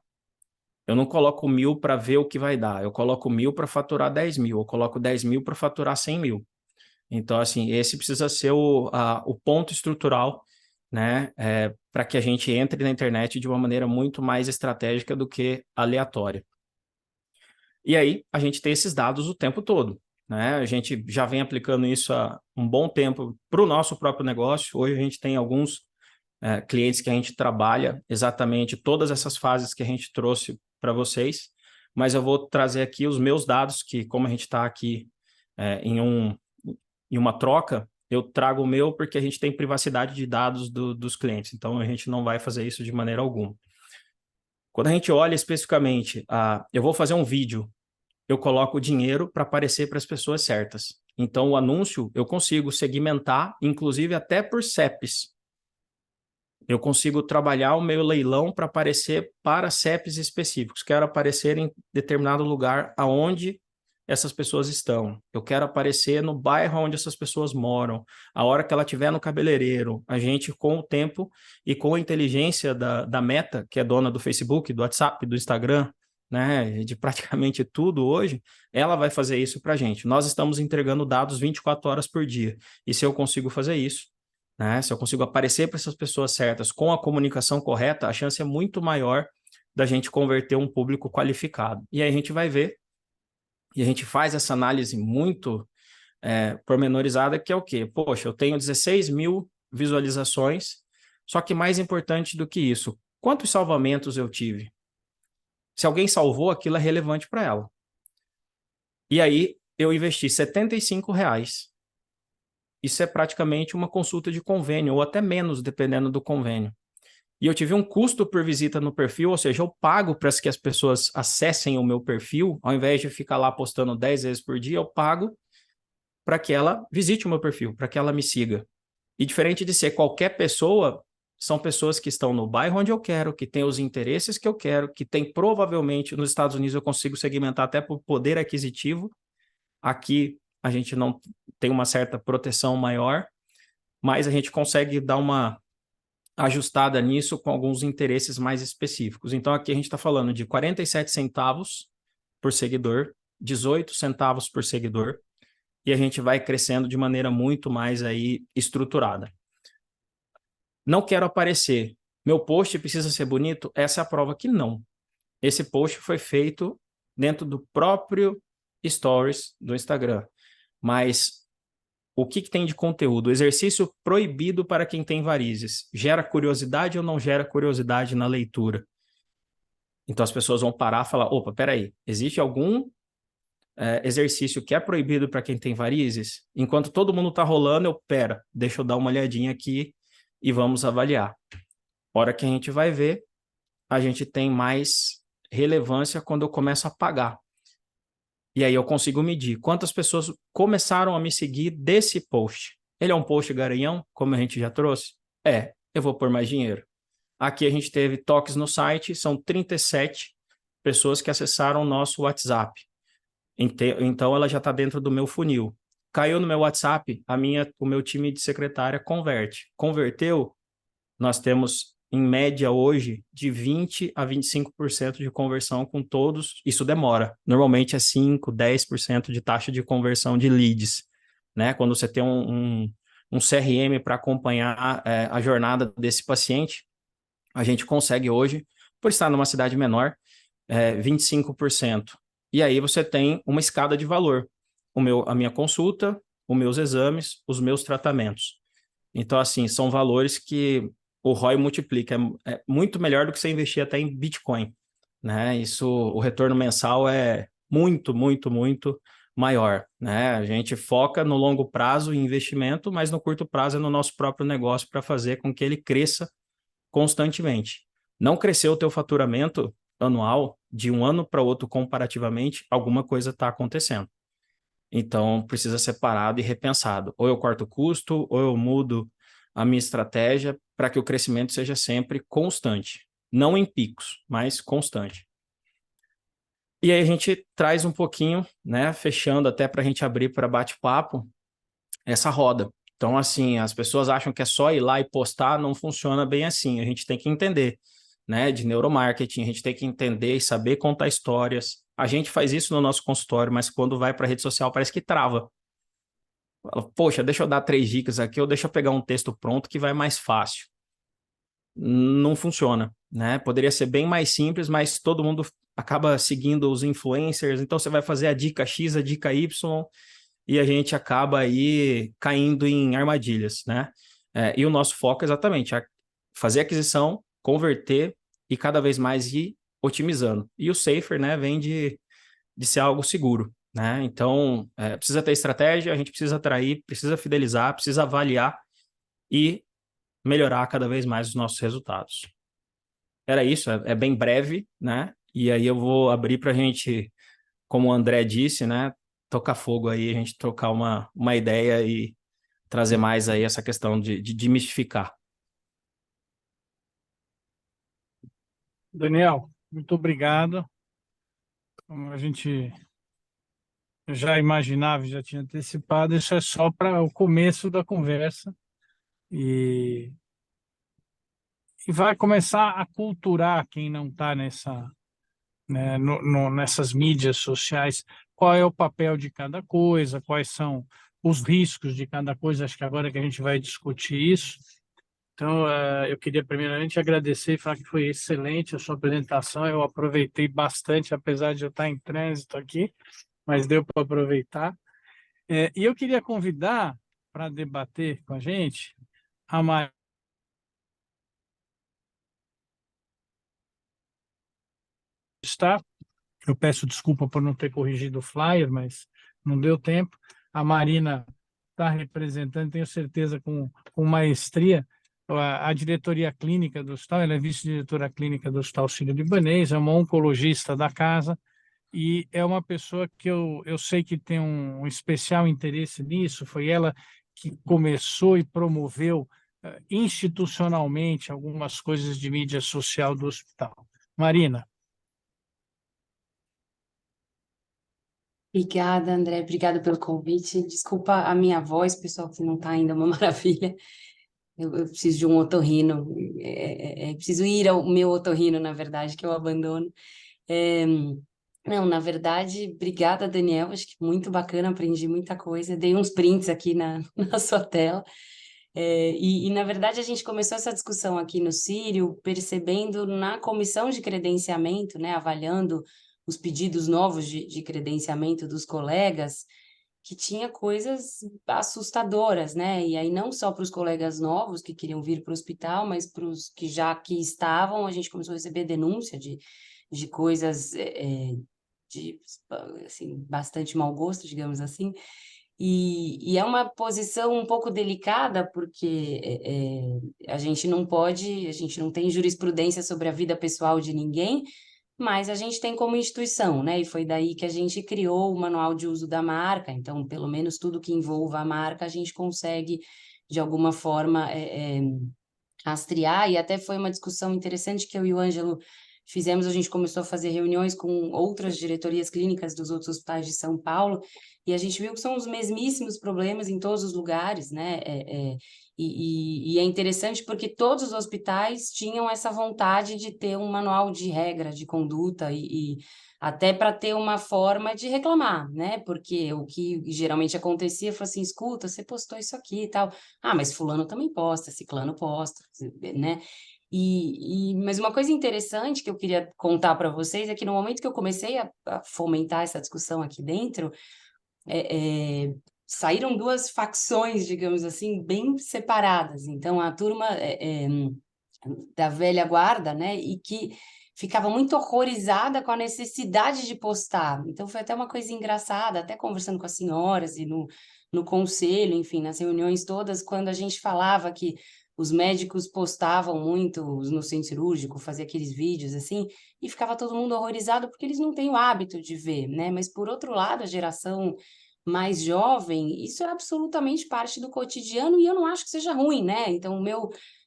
Eu não coloco 1.000 para ver o que vai dar, eu coloco 1.000 para faturar 10.000, eu coloco 10.000 para faturar 100.000. Então, assim, esse precisa ser o ponto estrutural, né, para que a gente entre na internet de uma maneira muito mais estratégica do que aleatória. E aí, a gente tem esses dados o tempo todo, né? A gente já vem aplicando isso há um bom tempo para o nosso próprio negócio. Hoje a gente tem alguns clientes que a gente trabalha exatamente todas essas fases que a gente trouxe para vocês, mas eu vou trazer aqui os meus dados, que como a gente está aqui em uma troca, eu trago o meu porque a gente tem privacidade de dados dos clientes, então a gente não vai fazer isso de maneira alguma. Quando a gente olha especificamente, eu vou fazer um vídeo, eu coloco dinheiro para aparecer para as pessoas certas. Então o anúncio eu consigo segmentar, inclusive até por CEPs. Eu consigo trabalhar o meu leilão para aparecer para CEPs específicos. Quero aparecer em determinado lugar aonde essas pessoas estão. Eu quero aparecer no bairro onde essas pessoas moram. A hora que ela estiver no cabeleireiro, a gente, com o tempo e com a inteligência da Meta, que é dona do Facebook, do WhatsApp, do Instagram, né, de praticamente tudo hoje, ela vai fazer isso para a gente. Nós estamos entregando dados 24 horas por dia. E se eu consigo fazer isso, né, se eu consigo aparecer para essas pessoas certas com a comunicação correta, a chance é muito maior da gente converter um público qualificado. E aí a gente vai ver, e a gente faz essa análise muito pormenorizada, que é o quê? Poxa, eu tenho 16 mil visualizações, só que mais importante do que isso, quantos salvamentos eu tive? Se alguém salvou, aquilo é relevante para ela. E aí eu investi R$ 75. Isso é praticamente uma consulta de convênio, ou até menos, dependendo do convênio. E eu tive um custo por visita no perfil, ou seja, eu pago para que as pessoas acessem o meu perfil, ao invés de ficar lá postando 10 vezes por dia, eu pago para que ela visite o meu perfil, para que ela me siga. E diferente de ser qualquer pessoa, são pessoas que estão no bairro onde eu quero, que têm os interesses que eu quero, que tem provavelmente, nos Estados Unidos eu consigo segmentar até por poder aquisitivo. Aqui a gente não tem uma certa proteção maior, mas a gente consegue dar uma ajustada nisso com alguns interesses mais específicos. Então aqui a gente está falando de 47 centavos por seguidor, 18 centavos por seguidor, e a gente vai crescendo de maneira muito mais aí estruturada. Não quero aparecer. Meu post precisa ser bonito? Essa é a prova que não. Esse post foi feito dentro do próprio Stories do Instagram. Mas o que tem de conteúdo? Exercício proibido para quem tem varizes. Gera curiosidade ou não gera curiosidade na leitura? Então as pessoas vão parar e falar, opa, peraí, existe algum exercício que é proibido para quem tem varizes? Enquanto todo mundo está rolando, deixa eu dar uma olhadinha aqui e vamos avaliar. Hora que a gente vai ver, a gente tem mais relevância quando eu começo a pagar. E aí eu consigo medir quantas pessoas começaram a me seguir desse post. Ele é um post garanhão, como a gente já trouxe? Eu vou pôr mais dinheiro. Aqui a gente teve toques no site, são 37 pessoas que acessaram o nosso WhatsApp. Então ela já está dentro do meu funil. Caiu no meu WhatsApp, o meu time de secretária converte. Converteu, nós temos em média hoje de 20 a 25% de conversão com todos. Isso demora. Normalmente é 5, 10% de taxa de conversão de leads, né? Quando você tem um CRM para acompanhar a jornada desse paciente, a gente consegue hoje, por estar numa cidade menor, 25%. E aí você tem uma escada de valor. A minha consulta, os meus exames, os meus tratamentos. Então, assim, são valores que o ROI multiplica. É muito melhor do que você investir até em Bitcoin, né? Isso, o retorno mensal é muito, muito, muito maior, né? A gente foca no longo prazo em investimento, mas no curto prazo é no nosso próprio negócio para fazer com que ele cresça constantemente. Não cresceu o teu faturamento anual de um ano para outro comparativamente, alguma coisa está acontecendo. Então, precisa ser parado e repensado. Ou eu corto o custo, ou eu mudo a minha estratégia para que o crescimento seja sempre constante. Não em picos, mas constante. E aí a gente traz um pouquinho, né, fechando até para a gente abrir para bate-papo, essa roda. Então, assim, as pessoas acham que é só ir lá e postar, não funciona bem assim. A gente tem que entender, né, de neuromarketing, a gente tem que entender e saber contar histórias. A gente faz isso no nosso consultório, mas quando vai para a rede social parece que trava. Fala, poxa, deixa eu dar 3 dicas aqui, ou deixa eu pegar um texto pronto que vai mais fácil. Não funciona, né? Poderia ser bem mais simples, mas todo mundo acaba seguindo os influencers, então você vai fazer a dica X, a dica Y, e a gente acaba aí caindo em armadilhas, né? E o nosso foco é exatamente fazer aquisição, converter e cada vez mais ir otimizando. E o Safer, né, vem de ser algo seguro, né? Então, precisa ter estratégia, a gente precisa atrair, precisa fidelizar, precisa avaliar e melhorar cada vez mais os nossos resultados. Era isso, é bem breve, né? E aí eu vou abrir para a gente, como o André disse, né, tocar fogo aí, a gente trocar uma ideia e trazer mais aí essa questão de demistificar. Daniel, muito obrigado. Como a gente já imaginava, já tinha antecipado, isso é só para o começo da conversa e, e vai começar a culturar quem não está né, nessas mídias sociais, qual é o papel de cada coisa, quais são os riscos de cada coisa. Acho que agora que a gente vai discutir isso. Então, eu queria primeiramente agradecer e falar que foi excelente a sua apresentação. Eu aproveitei bastante, apesar de eu estar em trânsito aqui, mas deu para aproveitar. E eu queria convidar para debater com a gente a Maria. Está. Eu peço desculpa por não ter corrigido o flyer, mas não deu tempo. A Marina está representando, tenho certeza, com maestria, a diretoria clínica do hospital. Ela é vice-diretora clínica do Hospital Sírio-Libanês, é uma oncologista da casa e é uma pessoa que eu sei que tem um especial interesse nisso. Foi ela que começou e promoveu institucionalmente algumas coisas de mídia social do hospital. Marina. Obrigada, André. Obrigada pelo convite. Desculpa a minha voz, pessoal, que não está ainda uma maravilha. Eu preciso de um otorrino. Preciso ir ao meu otorrino, na verdade, que eu abandono. É, não, na verdade, obrigada, Daniel. Acho que muito bacana, aprendi muita coisa. Dei uns prints aqui na sua tela. Na verdade, a gente começou essa discussão aqui no Sírio, percebendo na comissão de credenciamento, né, avaliando os pedidos novos de credenciamento dos colegas, que tinha coisas assustadoras, né? E aí não só para os colegas novos que queriam vir para o hospital, mas para os que já aqui estavam, a gente começou a receber denúncia de coisas de assim, bastante mau gosto, digamos assim. E é uma posição um pouco delicada, porque a gente não pode, a gente não tem jurisprudência sobre a vida pessoal de ninguém, mas a gente tem como instituição, né? E foi daí que a gente criou o manual de uso da marca. Então, pelo menos tudo que envolva a marca, a gente consegue, de alguma forma, rastrear. E até foi uma discussão interessante que eu e o Ângelo fizemos. A gente começou a fazer reuniões com outras diretorias clínicas dos outros hospitais de São Paulo, e a gente viu que são os mesmíssimos problemas em todos os lugares, né? E é interessante porque todos os hospitais tinham essa vontade de ter um manual de regra, de conduta e até para ter uma forma de reclamar, né? Porque o que geralmente acontecia foi assim, escuta, você postou isso aqui e tal. Ah, mas fulano também posta, ciclano posta, né? Mas uma coisa interessante que eu queria contar para vocês é que no momento que eu comecei a fomentar essa discussão aqui dentro, saíram duas facções, digamos assim, bem separadas. Então, a turma da velha guarda, né, e que ficava muito horrorizada com a necessidade de postar. Então, foi até uma coisa engraçada, até conversando com as senhoras e no conselho, enfim, nas reuniões todas, quando a gente falava que os médicos postavam muito no centro cirúrgico, fazia aqueles vídeos assim, e ficava todo mundo horrorizado porque eles não têm o hábito de ver, né? Mas, por outro lado, a geração mais jovem, isso é absolutamente parte do cotidiano e eu não acho que seja ruim, né? Então,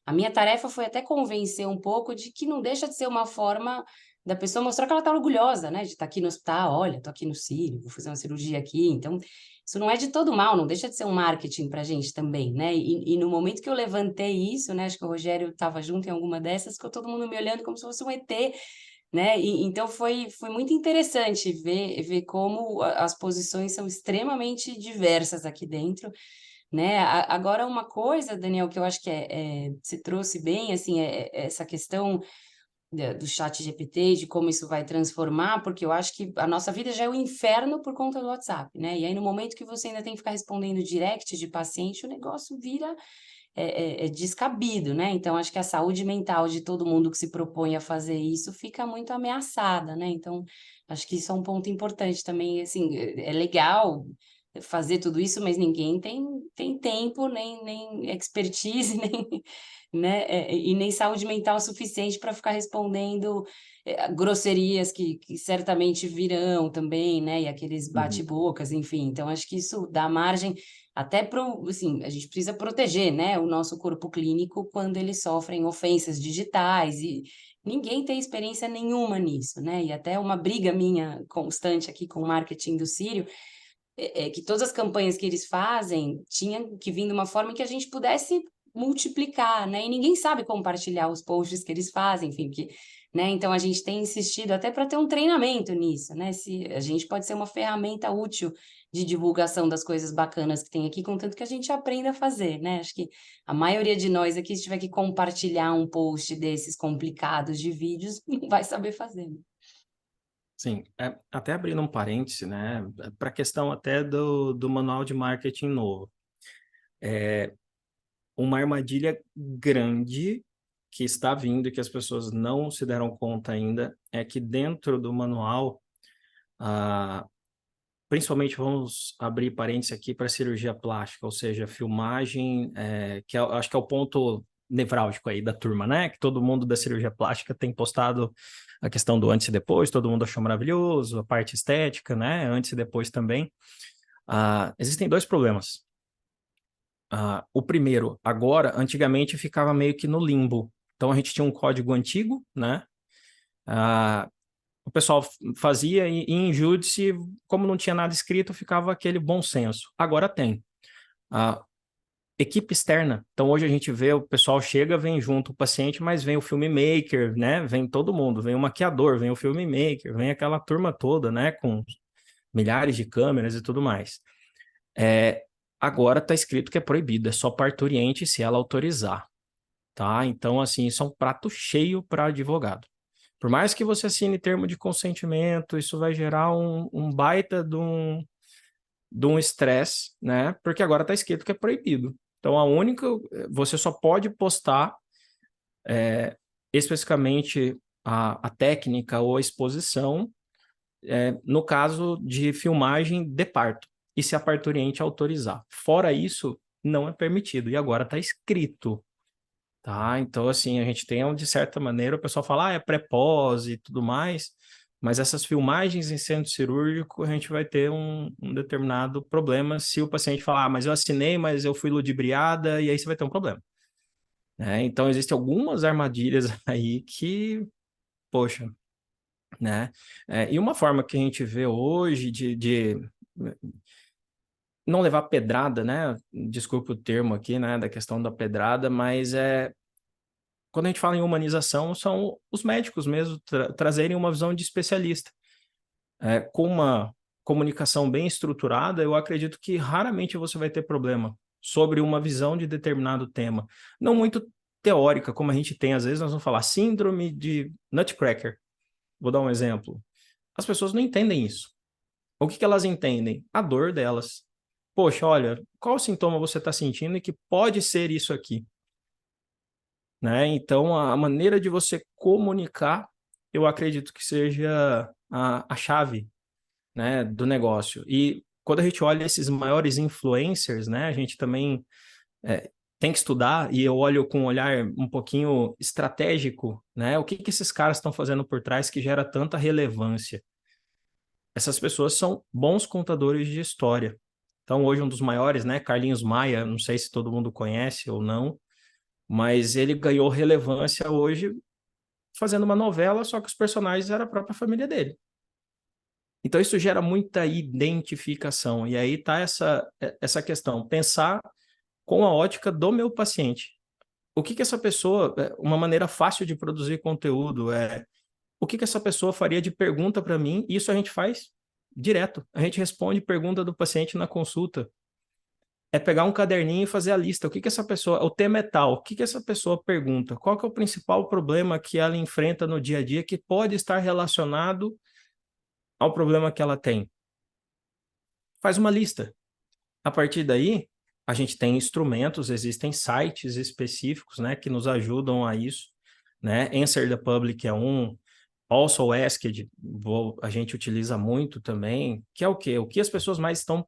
a minha tarefa foi até convencer um pouco de que não deixa de ser uma forma da pessoa mostrar que ela está orgulhosa, né? De estar aqui no hospital, olha, estou aqui no Sírio, vou fazer uma cirurgia aqui. Então, isso não é de todo mal, não deixa de ser um marketing para a gente também, né? E no momento que eu levantei isso, né? Acho que o Rogério estava junto em alguma dessas, ficou todo mundo me olhando como se fosse um ET, né? Então foi muito interessante ver como as posições são extremamente diversas aqui dentro, né? Agora, uma coisa, Daniel, que eu acho que se trouxe bem, assim, essa questão do chat GPT, de como isso vai transformar, porque eu acho que a nossa vida já é um inferno por conta do WhatsApp, né? E aí, no momento que você ainda tem que ficar respondendo direct de paciente, o negócio vira descabido, né? Então, acho que a saúde mental de todo mundo que se propõe a fazer isso fica muito ameaçada, né? Então, acho que isso é um ponto importante também, assim, é legal fazer tudo isso, mas ninguém tem tempo, nem expertise, nem, né? E nem saúde mental suficiente para ficar respondendo grosserias que certamente virão também, né? E aqueles bate-bocas, enfim. Então, acho que isso dá margem até para, assim, a gente precisa proteger, né, o nosso corpo clínico quando eles sofrem ofensas digitais ninguém tem experiência nenhuma nisso, né? E até uma briga minha constante aqui com o marketing do Círio é que todas as campanhas que eles fazem tinham que vir de uma forma que a gente pudesse multiplicar, né? E ninguém sabe compartilhar os posts que eles fazem, enfim, né? Então a gente tem insistido até para ter um treinamento nisso, né? Se a gente pode ser uma ferramenta útil de divulgação das coisas bacanas que tem aqui, contanto que a gente aprenda a fazer, né? Acho que a maioria de nós aqui, se tiver que compartilhar um post desses complicados de vídeos, não vai saber fazer, né? Sim, até abrindo um parêntese, né, para a questão até do manual de marketing novo. Uma armadilha grande que está vindo e que as pessoas não se deram conta ainda é que dentro do manual, principalmente vamos abrir parênteses aqui para cirurgia plástica, ou seja, filmagem, que acho que é o ponto nevrálgico aí da turma, né? Que todo mundo da cirurgia plástica tem postado a questão do antes e depois, todo mundo achou maravilhoso, a parte estética, né? Antes e depois também. Existem dois problemas. O primeiro, agora, antigamente ficava meio que no limbo. Então a gente tinha um código antigo, né? O pessoal fazia e em júdice, como não tinha nada escrito, ficava aquele bom senso. Agora tem. Equipe externa. Então hoje a gente vê, o pessoal chega, vem junto o paciente, mas vem o filmmaker, né? Vem todo mundo, vem o maquiador, vem o filmmaker, vem aquela turma toda, né? Com milhares de câmeras e tudo mais. Agora está escrito que é proibido, é só parturiente se ela autorizar, tá? Então, assim, isso é um prato cheio para advogado. Por mais que você assine termo de consentimento, isso vai gerar um baita de um estresse, né? Porque agora está escrito que é proibido. Então, você só pode postar especificamente a técnica ou a exposição no caso de filmagem de parto, e se a parturiente autorizar. Fora isso, não é permitido, e agora está escrito, tá? Então, assim, a gente tem, de certa maneira, o pessoal fala, é pré-pós e tudo mais, mas essas filmagens em centro cirúrgico, a gente vai ter um determinado problema se o paciente falar, mas eu assinei, mas eu fui ludibriada, e aí você vai ter um problema. Então, existem algumas armadilhas aí que, poxa, né? E uma forma que a gente vê hoje de não levar pedrada, né? Desculpa o termo aqui, né? Da questão da pedrada, mas quando a gente fala em humanização, são os médicos mesmo trazerem uma visão de especialista. Com uma comunicação bem estruturada, eu acredito que raramente você vai ter problema sobre uma visão de determinado tema. Não muito teórica, como a gente tem, às vezes nós vamos falar síndrome de Nutcracker. Vou dar um exemplo. As pessoas não entendem isso. O que elas entendem? A dor delas. Poxa, olha, qual sintoma você está sentindo e que pode ser isso aqui? Né? Então, a maneira de você comunicar, eu acredito que seja a chave, né, do negócio. E quando a gente olha esses maiores influencers, né, a gente também tem que estudar, e eu olho com um olhar um pouquinho estratégico, né? O que esses caras estão fazendo por trás que gera tanta relevância? Essas pessoas são bons contadores de história. Então, hoje, um dos maiores, né, Carlinhos Maia, não sei se todo mundo conhece ou não, mas ele ganhou relevância hoje fazendo uma novela, só que os personagens eram a própria família dele. Então, isso gera muita identificação. E aí está essa questão, pensar com a ótica do meu paciente. O que essa pessoa, uma maneira fácil de produzir conteúdo o que essa pessoa faria de pergunta para mim? Isso a gente faz direto. A gente responde pergunta do paciente na consulta. É pegar um caderninho e fazer a lista. O que essa pessoa... O tema é tal. O que essa pessoa pergunta? Qual que é o principal problema que ela enfrenta no dia a dia que pode estar relacionado ao problema que ela tem? Faz uma lista. A partir daí, a gente tem instrumentos, existem sites específicos, né, que nos ajudam a isso, né? Answer the Public é um, Also Asked, a gente utiliza muito também, que é o quê? O que as pessoas mais estão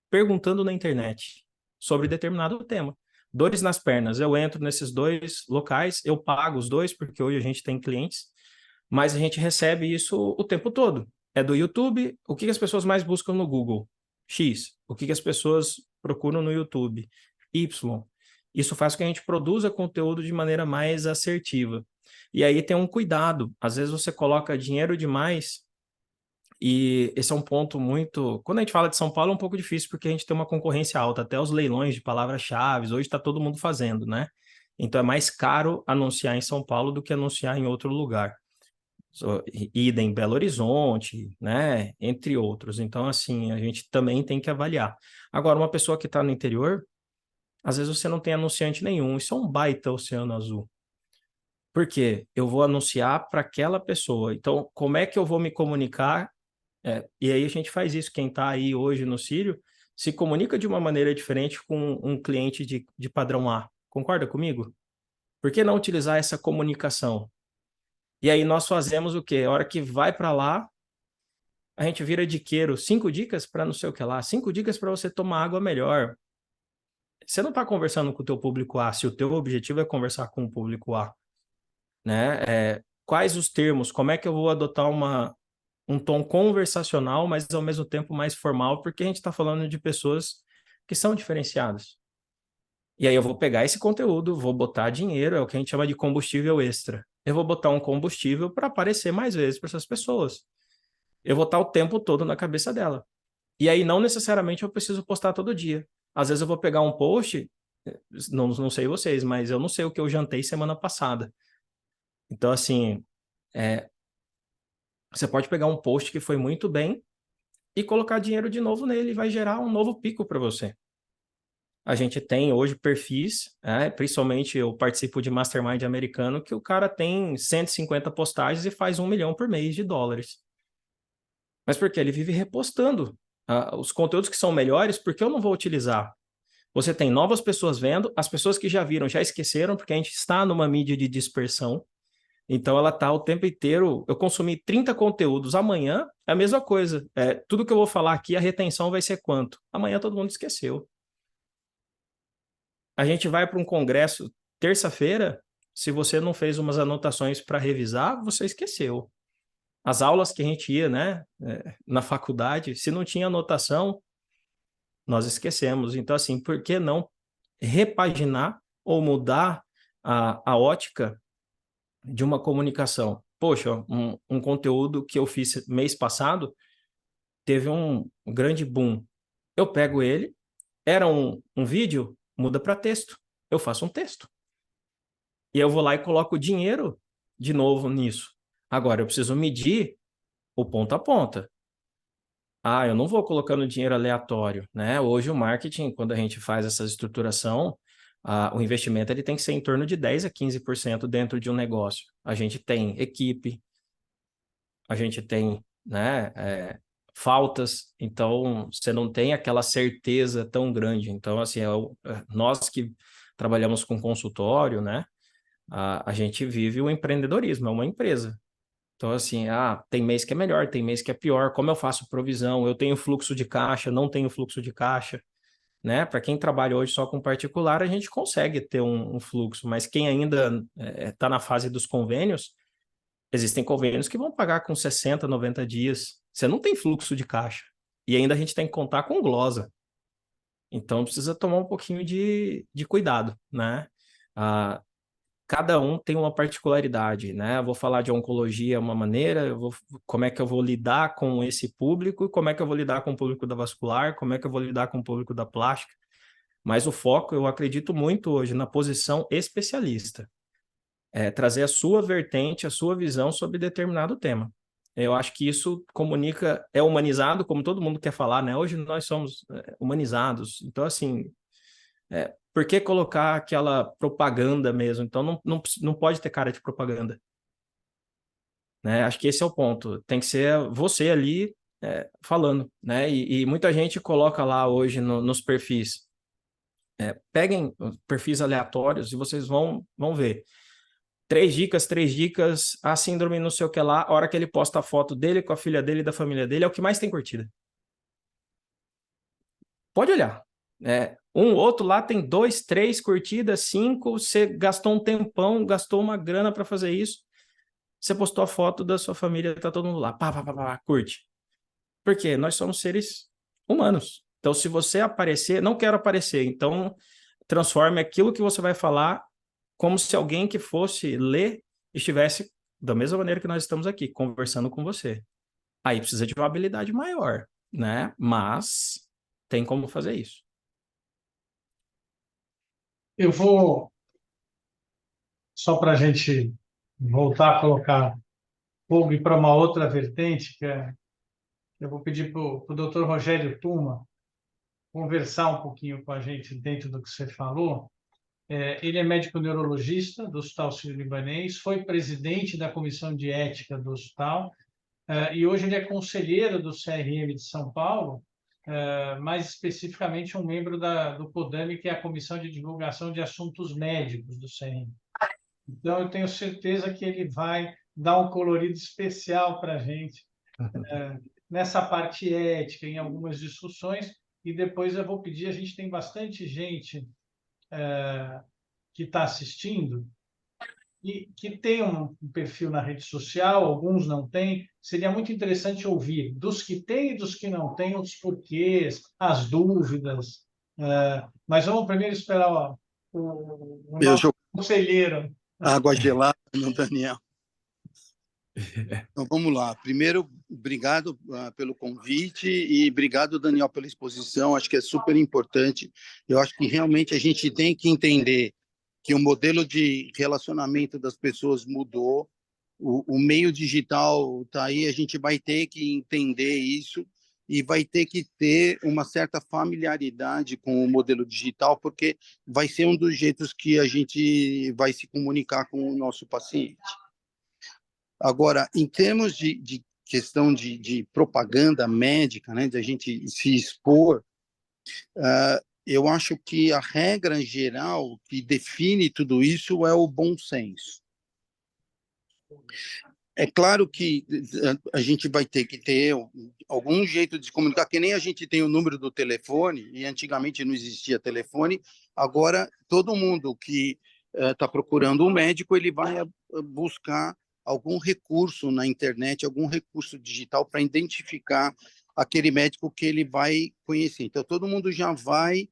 perguntando na internet sobre determinado tema. Dores nas pernas, eu entro nesses dois locais, eu pago os dois, porque hoje a gente tem clientes, mas a gente recebe isso o tempo todo. É do YouTube, o que as pessoas mais buscam no Google? X. O que as pessoas procuram no YouTube? Y. Isso faz com que a gente produza conteúdo de maneira mais assertiva. E aí tem um cuidado. Às vezes você coloca dinheiro demais, e esse é um ponto muito... Quando a gente fala de São Paulo é um pouco difícil, porque a gente tem uma concorrência alta. Até os leilões de palavras-chave, hoje está todo mundo fazendo, né? Então é mais caro anunciar em São Paulo do que anunciar em outro lugar. Idem em Belo Horizonte, né? Entre outros. Então, assim, a gente também tem que avaliar. Agora, uma pessoa que está no interior, às vezes você não tem anunciante nenhum. Isso é um baita oceano azul. Por quê? Eu vou anunciar para aquela pessoa. Então, como é que eu vou me comunicar? E aí a gente faz isso. Quem está aí hoje no Círio se comunica de uma maneira diferente com um cliente de padrão A. Concorda comigo? Por que não utilizar essa comunicação? E aí nós fazemos o quê? A hora que vai para lá, a gente vira diqueiro. 5 dicas para não sei o que lá. 5 dicas para você tomar água melhor. Você não está conversando com o teu público A, se o teu objetivo é conversar com o público A, né? Quais os termos? Como é que eu vou adotar um tom conversacional, mas ao mesmo tempo mais formal, porque a gente está falando de pessoas que são diferenciadas. E aí eu vou pegar esse conteúdo, vou botar dinheiro, é o que a gente chama de combustível extra. Eu vou botar um combustível para aparecer mais vezes para essas pessoas. Eu vou estar o tempo todo na cabeça dela. E aí não necessariamente eu preciso postar todo dia. Às vezes eu vou pegar um post, não sei vocês, mas eu não sei o que eu jantei semana passada. Então, assim, você pode pegar um post que foi muito bem e colocar dinheiro de novo nele e vai gerar um novo pico para você. A gente tem hoje perfis, principalmente eu participo de Mastermind americano, que o cara tem 150 postagens e faz 1 milhão por mês de dólares. Mas por quê? Ele vive repostando os conteúdos que são melhores, porque eu não vou utilizar. Você tem novas pessoas vendo, as pessoas que já viram já esqueceram, porque a gente está numa mídia de dispersão. Então ela está o tempo inteiro. Eu consumi 30 conteúdos, amanhã é a mesma coisa. Tudo que eu vou falar aqui, a retenção vai ser quanto? Amanhã todo mundo esqueceu. A gente vai para um congresso terça-feira, se você não fez umas anotações para revisar, você esqueceu. As aulas que a gente ia, né, na faculdade, se não tinha anotação, nós esquecemos. Então, assim, por que não repaginar ou mudar a ótica de uma comunicação? Poxa, um conteúdo que eu fiz mês passado teve um grande boom. Eu pego ele, era um vídeo, muda para texto. Eu faço um texto. E eu vou lá e coloco dinheiro de novo nisso. Agora, eu preciso medir o ponto a ponta. Eu não vou colocando dinheiro aleatório, né? Hoje o marketing, quando a gente faz essa estruturação, o investimento ele tem que ser em torno de 10 a 15% dentro de um negócio. A gente tem equipe, a gente tem, né, faltas, então você não tem aquela certeza tão grande. Então, assim, nós que trabalhamos com consultório, né, a gente vive o empreendedorismo, é uma empresa. Então, assim, tem mês que é melhor, tem mês que é pior. Como eu faço provisão? Eu tenho fluxo de caixa, não tenho fluxo de caixa, né? Para quem trabalha hoje só com particular, a gente consegue ter um fluxo, mas quem ainda está na fase dos convênios, existem convênios que vão pagar com 60, 90 dias. Você não tem fluxo de caixa. E ainda a gente tem que contar com glosa. Então, precisa tomar um pouquinho de cuidado, né? Cada um tem uma particularidade, né? Eu vou falar de oncologia uma maneira, como é que eu vou lidar com esse público, como é que eu vou lidar com o público da vascular, como é que eu vou lidar com o público da plástica. Mas o foco, eu acredito muito hoje na posição especialista. Trazer a sua vertente, a sua visão sobre determinado tema. Eu acho que isso comunica, é humanizado, como todo mundo quer falar, né? Hoje nós somos humanizados. Então, assim, por que colocar aquela propaganda mesmo? Então, não pode ter cara de propaganda. Né? Acho que esse é o ponto. Tem que ser você ali falando. Né? E muita gente coloca lá hoje nos perfis. Peguem perfis aleatórios e vocês vão ver. 3 dicas, a síndrome não sei o que lá. A hora que ele posta a foto dele com a filha dele e da família dele, é o que mais tem curtida. Pode olhar. Outro lá tem 2, 3 curtidas, 5, você gastou um tempão, gastou uma grana para fazer isso, você postou a foto da sua família, tá todo mundo lá, pá, curte. Por quê? Nós somos seres humanos. Então, se você aparecer, não quero aparecer, então transforme aquilo que você vai falar como se alguém que fosse ler estivesse da mesma maneira que nós estamos aqui, conversando com você. Aí precisa de uma habilidade maior, né? Mas tem como fazer isso. Eu vou, só para a gente voltar a colocar fogo para uma outra vertente, eu vou pedir para o doutor Rogério Tuma conversar um pouquinho com a gente dentro do que você falou. Ele é médico neurologista do Hospital Sírio-Libanês, foi presidente da comissão de ética do hospital, e hoje ele é conselheiro do CRM de São Paulo, mais especificamente um membro do CODAME, que é a Comissão de Divulgação de Assuntos Médicos do CRM. Então, eu tenho certeza que ele vai dar um colorido especial para a gente nessa parte ética, em algumas discussões, e depois eu vou pedir, a gente tem bastante gente que está assistindo e que tem um perfil na rede social, alguns não têm. Seria muito interessante ouvir dos que têm e dos que não têm, os porquês, as dúvidas. Mas vamos primeiro esperar o nosso conselheiro. Água gelada no Daniel. Então, vamos lá. Primeiro, obrigado pelo convite e obrigado, Daniel, pela exposição. Acho que é super importante. Eu acho que realmente a gente tem que entender que o modelo de relacionamento das pessoas mudou. O meio digital está aí, a gente vai ter que entender isso e vai ter que ter uma certa familiaridade com o modelo digital, porque vai ser um dos jeitos que a gente vai se comunicar com o nosso paciente. Agora, em termos de questão de propaganda médica, né, de a gente se expor, eu acho que a regra geral que define tudo isso é o bom senso. É claro que a gente vai ter que ter algum jeito de se comunicar, que nem a gente tem o número do telefone, e antigamente não existia telefone, agora todo mundo que está procurando um médico, ele vai buscar algum recurso na internet, algum recurso digital para identificar aquele médico que ele vai conhecer. Então, todo mundo já vai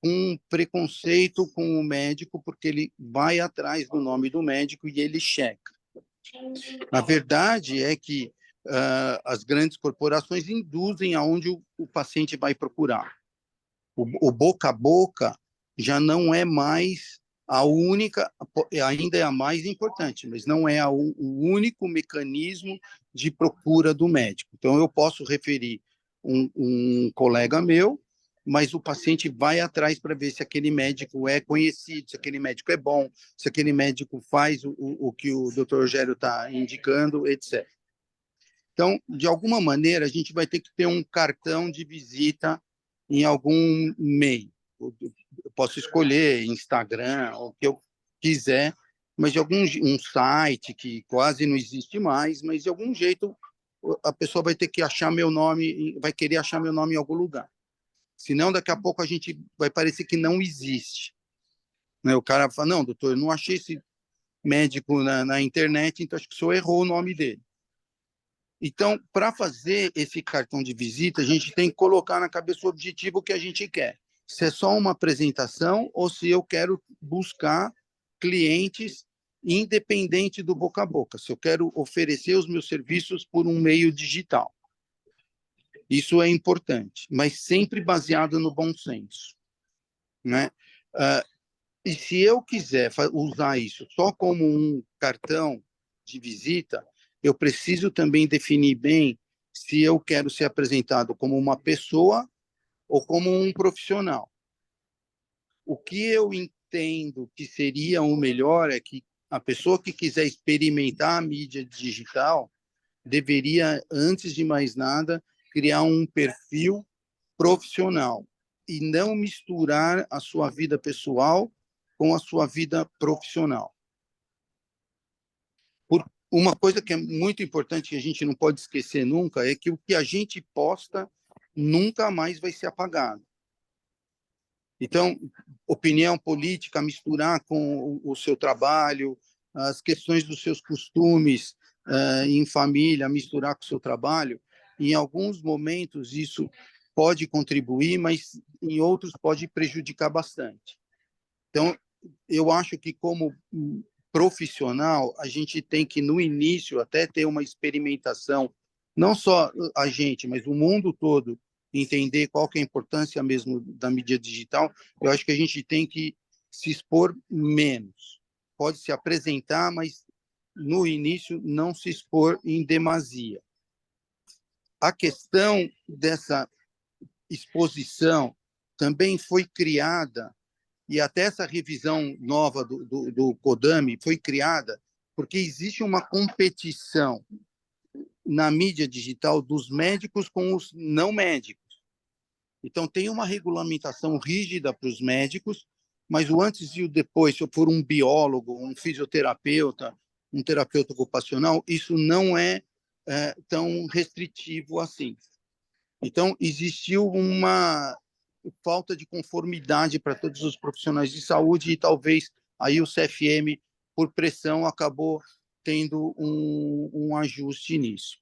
com um preconceito com o médico, porque ele vai atrás do nome do médico e ele checa. A verdade é que as grandes corporações induzem aonde o paciente vai procurar. O boca a boca já não é mais a única, ainda é a mais importante, mas não é o único mecanismo de procura do médico. Então, eu posso referir um colega meu, mas o paciente vai atrás para ver se aquele médico é conhecido, se aquele médico é bom, se aquele médico faz o que o Dr. Rogério está indicando, etc. Então, de alguma maneira, a gente vai ter que ter um cartão de visita em algum meio. Eu posso escolher Instagram, o que eu quiser, mas de um site que quase não existe mais, mas de algum jeito a pessoa vai ter que achar meu nome, vai querer achar meu nome em algum lugar. Senão, daqui a pouco a gente vai parecer que não existe. Né? O cara fala, não, doutor, eu não achei esse médico na internet, então acho que o senhor errou o nome dele. Então, para fazer esse cartão de visita, a gente tem que colocar na cabeça o objetivo que a gente quer. Se é só uma apresentação ou se eu quero buscar clientes independente do boca a boca, se eu quero oferecer os meus serviços por um meio digital. Isso é importante, mas sempre baseado no bom senso, né? E se eu quiser usar isso só como um cartão de visita, eu preciso também definir bem se eu quero ser apresentado como uma pessoa ou como um profissional. O que eu entendo que seria o melhor é que a pessoa que quiser experimentar a mídia digital deveria, antes de mais nada, criar um perfil profissional e não misturar a sua vida pessoal com a sua vida profissional. Uma coisa que é muito importante, que a gente não pode esquecer nunca, é que o que a gente posta nunca mais vai ser apagado. Então, opinião política, misturar com o seu trabalho, as questões dos seus costumes em família, misturar com o seu trabalho, em alguns momentos isso pode contribuir, mas em outros pode prejudicar bastante. Então, eu acho que como profissional, a gente tem que, no início, até ter uma experimentação, não só a gente, mas o mundo todo, entender qual que é a importância mesmo da mídia digital. Eu acho que a gente tem que se expor menos. Pode se apresentar, mas no início não se expor em demasia. A questão dessa exposição também foi criada, e até essa revisão nova do CODAMI foi criada porque existe uma competição na mídia digital dos médicos com os não médicos. Então, tem uma regulamentação rígida para os médicos, mas o antes e o depois, se eu for um biólogo, um fisioterapeuta, um terapeuta ocupacional, isso não é tão restritivo assim. Então, existiu uma falta de conformidade para todos os profissionais de saúde e talvez aí o CFM, por pressão, acabou tendo um ajuste nisso.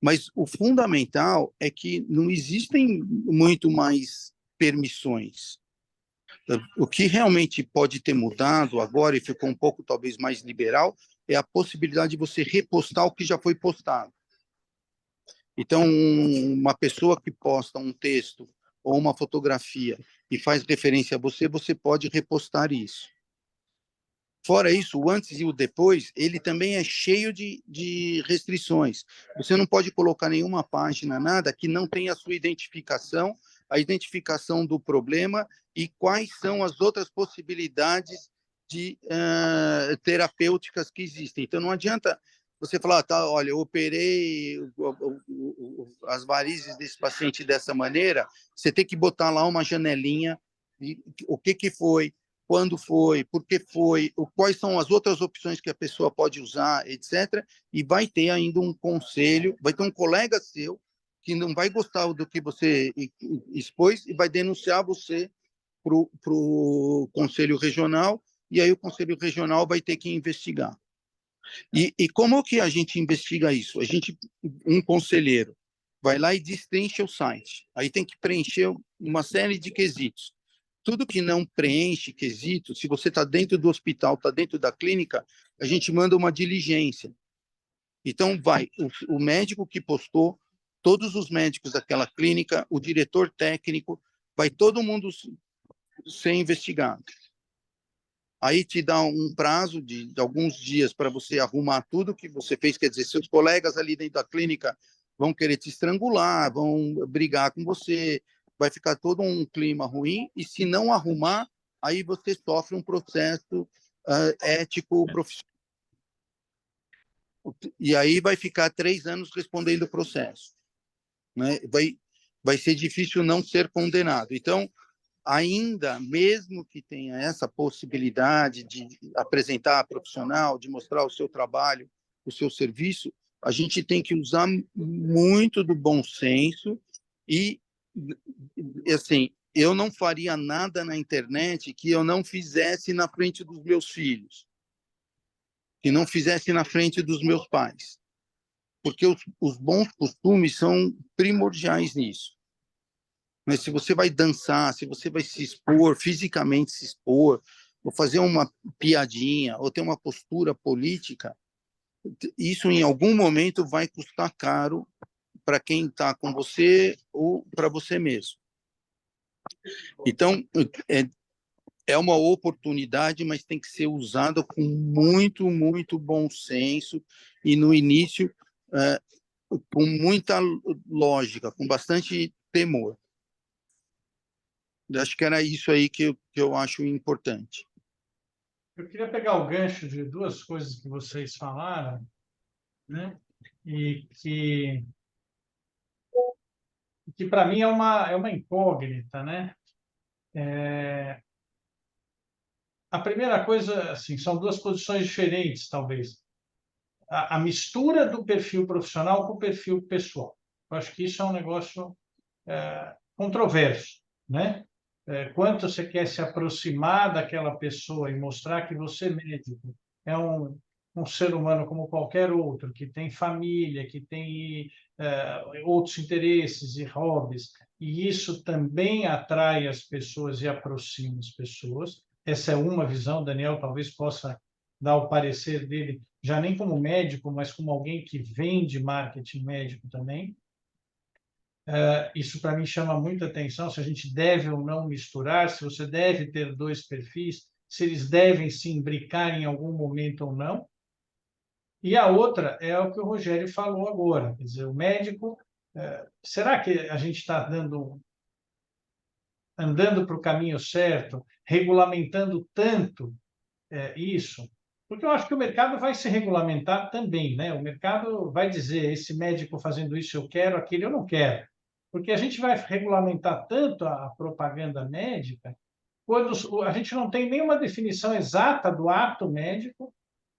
Mas o fundamental é que não existem muito mais permissões. O que realmente pode ter mudado agora e ficou um pouco talvez mais liberal é a possibilidade de você repostar o que já foi postado. Então, uma pessoa que posta um texto ou uma fotografia e faz referência a você, você pode repostar isso. Fora isso, o antes e o depois, ele também é cheio de restrições. Você não pode colocar nenhuma página, nada, que não tenha a sua identificação, a identificação do problema e quais são as outras possibilidades de terapêuticas que existem. Então, não adianta você falar, tá, olha, eu operei as varizes desse paciente dessa maneira, você tem que botar lá uma janelinha, o que foi, quando foi, por que foi, quais são as outras opções que a pessoa pode usar, etc. E vai ter ainda um conselho, vai ter um colega seu que não vai gostar do que você expôs e vai denunciar você para o Conselho Regional, e aí o Conselho Regional vai ter que investigar. E como que a gente investiga isso? Um conselheiro vai lá e destrincha o site. Aí tem que preencher uma série de quesitos. Tudo que não preenche quesito, se você está dentro do hospital, está dentro da clínica, a gente manda uma diligência. Então, vai o médico que postou, todos os médicos daquela clínica, o diretor técnico, vai todo mundo ser investigado. Aí te dá um prazo de alguns dias para você arrumar tudo que você fez, quer dizer, seus colegas ali dentro da clínica vão querer te estrangular, vão brigar com você, vai ficar todo um clima ruim, e se não arrumar, aí você sofre um processo ético profissional. E aí vai ficar 3 anos respondendo o processo. Né? Vai ser difícil não ser condenado. Então, ainda, mesmo que tenha essa possibilidade de apresentar a profissional, de mostrar o seu trabalho, o seu serviço, a gente tem que usar muito do bom senso e, assim, eu não faria nada na internet que eu não fizesse na frente dos meus filhos, que não fizesse na frente dos meus pais, porque os bons costumes são primordiais nisso. Mas se você vai dançar, se você vai se expor, fisicamente se expor, ou fazer uma piadinha, ou ter uma postura política, isso em algum momento vai custar caro para quem está com você ou para você mesmo. Então, é uma oportunidade, mas tem que ser usada com muito, muito bom senso e, no início, com muita lógica, com bastante temor. Acho que era isso aí que eu acho importante. Eu queria pegar o gancho de duas coisas que vocês falaram, né? E que para mim é uma incógnita, né? A primeira coisa, assim, são duas posições diferentes, talvez. A mistura do perfil profissional com o perfil pessoal. Eu acho que isso é um negócio controverso, né? Quanto você quer se aproximar daquela pessoa e mostrar que você, médico, é um ser humano como qualquer outro, que tem família, que tem outros interesses e hobbies, e isso também atrai as pessoas e aproxima as pessoas, essa é uma visão, Daniel talvez possa dar o parecer dele, já nem como médico, mas como alguém que vende marketing médico também. Isso para mim chama muita atenção, se a gente deve ou não misturar, se você deve ter dois perfis, se eles devem se imbricar em algum momento ou não. E a outra é o que o Rogério falou agora, quer dizer, o médico, será que a gente está andando para o caminho certo, regulamentando tanto isso? Porque eu acho que o mercado vai se regulamentar também, né? O mercado vai dizer, esse médico fazendo isso eu quero, aquele eu não quero. Porque a gente vai regulamentar tanto a propaganda médica, quando a gente não tem nenhuma definição exata do ato médico,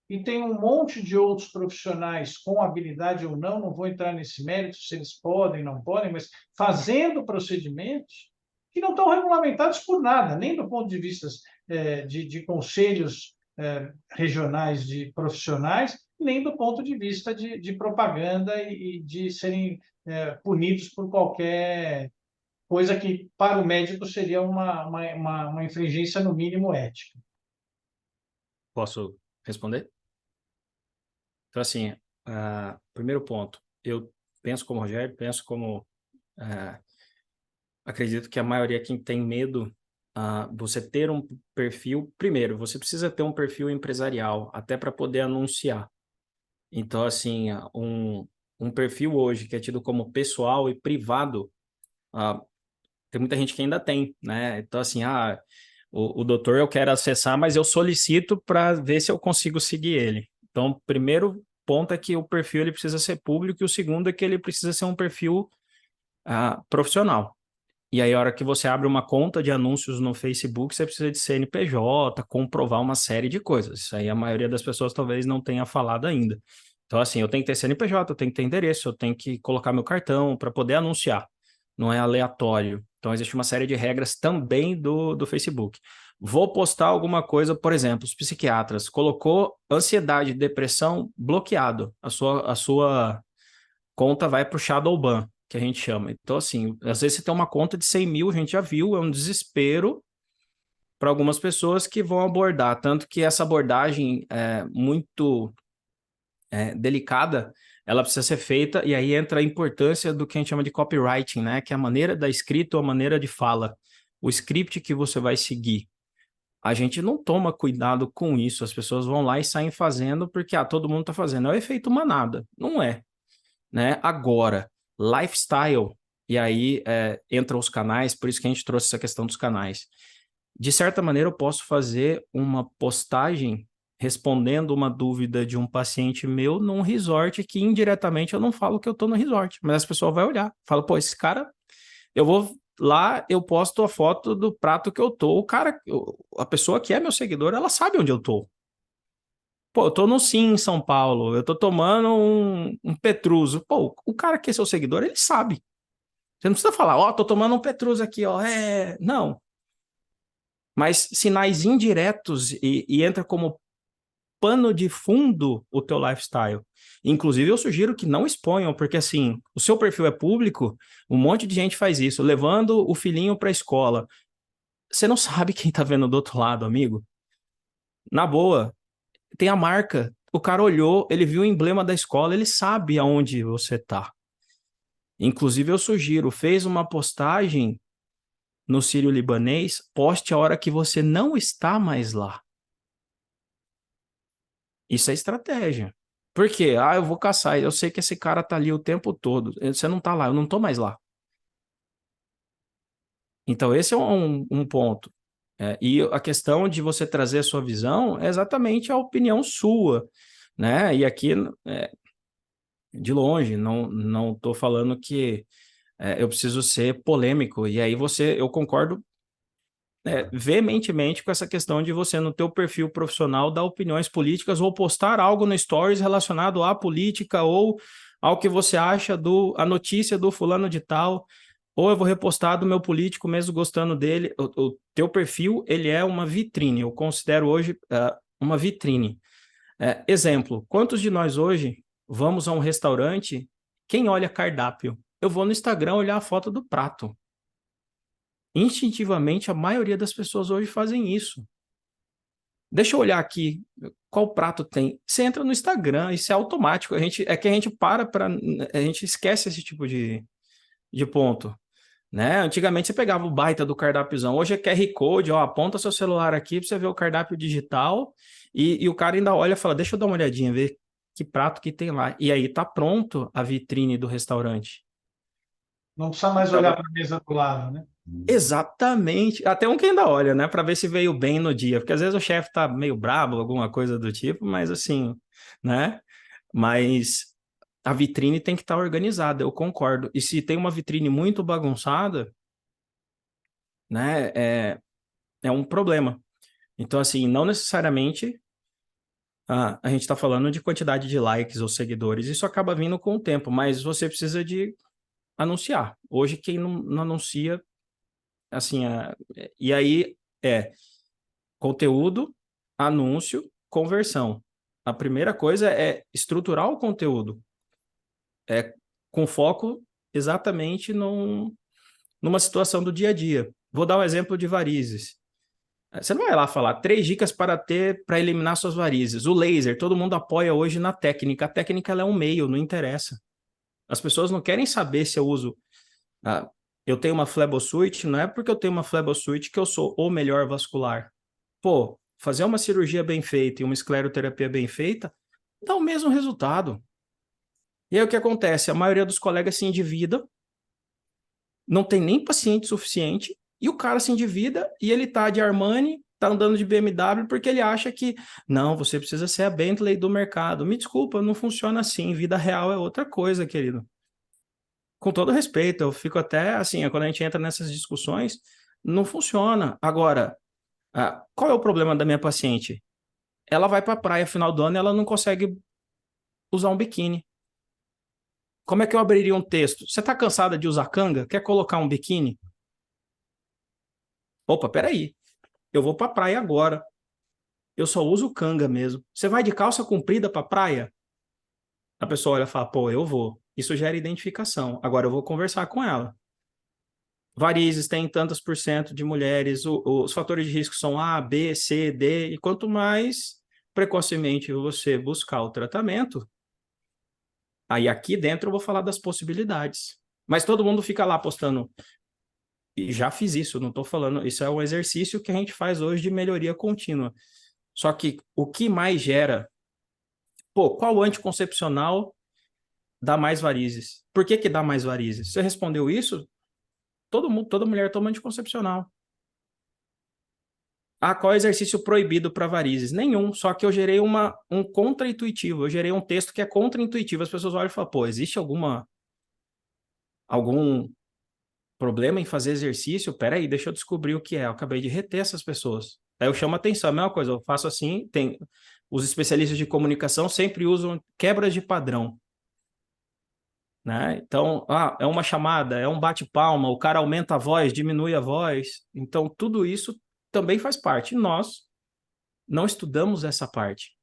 e tem um monte de outros profissionais com habilidade ou não vou entrar nesse mérito, se eles podem, não podem, mas fazendo procedimentos que não estão regulamentados por nada, nem do ponto de vista de conselhos regionais de profissionais, nem do ponto de vista de propaganda e de serem punidos por qualquer coisa que, para o médico, seria uma infringência, no mínimo, ética. Posso responder? Então, assim, primeiro ponto, eu penso como Rogério, acredito que a maioria quem tem medo, você ter um perfil, primeiro, você precisa ter um perfil empresarial, até para poder anunciar. Então, assim, um perfil hoje que é tido como pessoal e privado, tem muita gente que ainda tem, né? Então, assim, o doutor eu quero acessar, mas eu solicito para ver se eu consigo seguir ele. Então, o primeiro ponto é que o perfil ele precisa ser público, e o segundo é que ele precisa ser um perfil profissional. E aí, a hora que você abre uma conta de anúncios no Facebook, você precisa de CNPJ, comprovar uma série de coisas. Isso aí a maioria das pessoas talvez não tenha falado ainda. Então, assim, eu tenho que ter CNPJ, eu tenho que ter endereço, eu tenho que colocar meu cartão para poder anunciar. Não é aleatório. Então, existe uma série de regras também do Facebook. Vou postar alguma coisa, por exemplo, os psiquiatras colocou ansiedade, depressão bloqueado. A sua conta vai para o shadow ban, que a gente chama. Então, assim, às vezes você tem uma conta de 100 mil, a gente já viu, é um desespero para algumas pessoas que vão abordar. Tanto que essa abordagem é muito delicada, ela precisa ser feita, e aí entra a importância do que a gente chama de copywriting, né? Que é a maneira da escrita ou a maneira de fala, o script que você vai seguir. A gente não toma cuidado com isso, as pessoas vão lá e saem fazendo porque todo mundo está fazendo. É o efeito manada, não é, né? Agora, lifestyle, e aí entram os canais, por isso que a gente trouxe essa questão dos canais. De certa maneira, eu posso fazer uma postagem respondendo uma dúvida de um paciente meu num resort que indiretamente eu não falo que eu estou no resort, mas as pessoas vão olhar, fala, pô, esse cara, eu vou lá, eu posto a foto do prato que eu tô, o cara, a pessoa que é meu seguidor, ela sabe onde eu tô. Pô, eu tô no Sim, em São Paulo, eu tô tomando um Petruso. Pô, o cara que é seu seguidor, ele sabe. Você não precisa falar, tô tomando um Petruso aqui, não. Mas sinais indiretos e entra como pano de fundo o teu lifestyle. Inclusive, eu sugiro que não exponham, porque assim, o seu perfil é público, um monte de gente faz isso, levando o filhinho para a escola. Você não sabe quem tá vendo do outro lado, amigo. Na boa, tem a marca. O cara olhou, ele viu o emblema da escola, ele sabe aonde você tá. Inclusive, eu sugiro, fez uma postagem no Sírio-Libanês, poste a hora que você não está mais lá. Isso é estratégia. Por quê? Eu vou caçar, eu sei que esse cara tá ali o tempo todo. Você não tá lá, eu não tô mais lá. Então, esse é um ponto. E a questão de você trazer a sua visão é exatamente a opinião sua, né? E aqui, de longe, não estou falando que eu preciso ser polêmico. E aí eu concordo veementemente com essa questão de você, no teu perfil profissional, dar opiniões políticas ou postar algo no Stories relacionado à política ou ao que você acha a notícia do fulano de tal, ou eu vou repostar do meu político mesmo gostando dele. O teu perfil, ele é uma vitrine, eu considero hoje uma vitrine. Exemplo, quantos de nós hoje vamos a um restaurante, quem olha cardápio? Eu vou no Instagram olhar a foto do prato. Instintivamente, a maioria das pessoas hoje fazem isso. Deixa eu olhar aqui, qual prato tem? Você entra no Instagram, isso é automático. A gente esquece esse tipo de ponto, né? Antigamente você pegava o baita do cardápiozão, hoje é QR Code, ó, aponta seu celular aqui para você ver o cardápio digital e o cara ainda olha e fala, deixa eu dar uma olhadinha, ver que prato que tem lá. E aí tá pronto a vitrine do restaurante. Não precisa mais Então, olhar para a mesa do lado, né? exatamente. Até um que ainda olha, né? Para ver se veio bem no dia. Porque às vezes o chefe tá meio brabo, alguma coisa do tipo, mas assim, né? Mas a vitrine tem que estar organizada, eu concordo. E se tem uma vitrine muito bagunçada, né? É um problema. Então, assim, não necessariamente a gente está falando de quantidade de likes ou seguidores. Isso acaba vindo com o tempo, mas você precisa de anunciar. Hoje, quem não anuncia, assim, e aí é conteúdo, anúncio, conversão. A primeira coisa é estruturar o conteúdo, com foco exatamente numa situação do dia a dia. Vou dar um exemplo de varizes. Você não vai lá falar 3 dicas para eliminar suas varizes. O laser, todo mundo apoia hoje na técnica. A técnica ela é um meio, não interessa. As pessoas não querem saber se eu uso. Eu tenho uma flebosuite, não é porque eu tenho uma flebosuite que eu sou o melhor vascular. Pô, fazer uma cirurgia bem feita e uma escleroterapia bem feita dá o mesmo resultado. E aí o que acontece? A maioria dos colegas se endivida, não tem nem paciente suficiente, e o cara se endivida e ele tá de Armani, tá andando de BMW porque ele acha que, não, você precisa ser a Bentley do mercado. Me desculpa, não funciona assim, vida real é outra coisa, querido. Com todo respeito, eu fico até assim, quando a gente entra nessas discussões, não funciona. Agora, qual é o problema da minha paciente? Ela vai para a praia final do ano e ela não consegue usar um biquíni. Como é que eu abriria um texto? Você está cansada de usar canga? Quer colocar um biquíni? Opa, peraí. Eu vou para a praia agora. Eu só uso canga mesmo. Você vai de calça comprida para a praia? A pessoa olha e fala, pô, eu vou. Isso gera identificação. Agora eu vou conversar com ela. Varizes tem tantos por cento de mulheres, os fatores de risco são A, B, C, D, e quanto mais precocemente você buscar o tratamento, aí aqui dentro eu vou falar das possibilidades. Mas todo mundo fica lá postando, e já fiz isso, não estou falando, isso é um exercício que a gente faz hoje de melhoria contínua. Só que o que mais gera, qual anticoncepcional dá mais varizes? Por que dá mais varizes? Você respondeu isso? Toda mulher toma anticoncepcional. Qual é o exercício proibido para varizes? Nenhum, só que eu gerei um contra-intuitivo, eu gerei um texto que é contra-intuitivo. As pessoas olham e falam, pô, existe algum problema em fazer exercício? Peraí, deixa eu descobrir o que é. Eu acabei de reter essas pessoas. Aí eu chamo a atenção, a mesma coisa, eu faço assim, os especialistas de comunicação sempre usam quebras de padrão. Né? Então, é uma chamada, é um bate-palma, o cara aumenta a voz, diminui a voz. Então, tudo isso também faz parte. Nós não estudamos essa parte.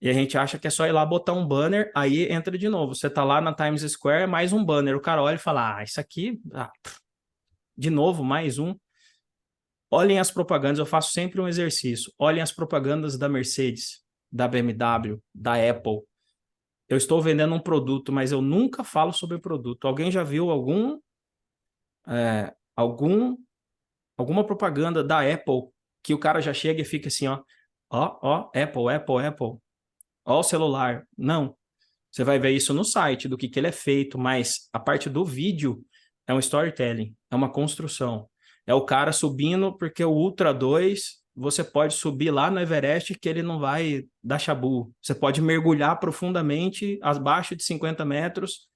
E a gente acha que é só ir lá botar um banner, aí entra de novo. Você tá lá na Times Square, mais um banner. O cara olha e fala, isso aqui, de novo, mais um. Olhem as propagandas, eu faço sempre um exercício. Olhem as propagandas da Mercedes, da BMW, da Apple. Eu estou vendendo um produto, mas eu nunca falo sobre o produto. Alguém já viu alguma propaganda da Apple que o cara já chega e fica assim, ó, Apple, Apple, Apple. Ó o celular. Não. Você vai ver isso no site, do que ele é feito, mas a parte do vídeo é um storytelling, é uma construção. É o cara subindo, porque o Ultra 2, você pode subir lá no Everest que ele não vai dar chabu. Você pode mergulhar profundamente, abaixo de 50 metros,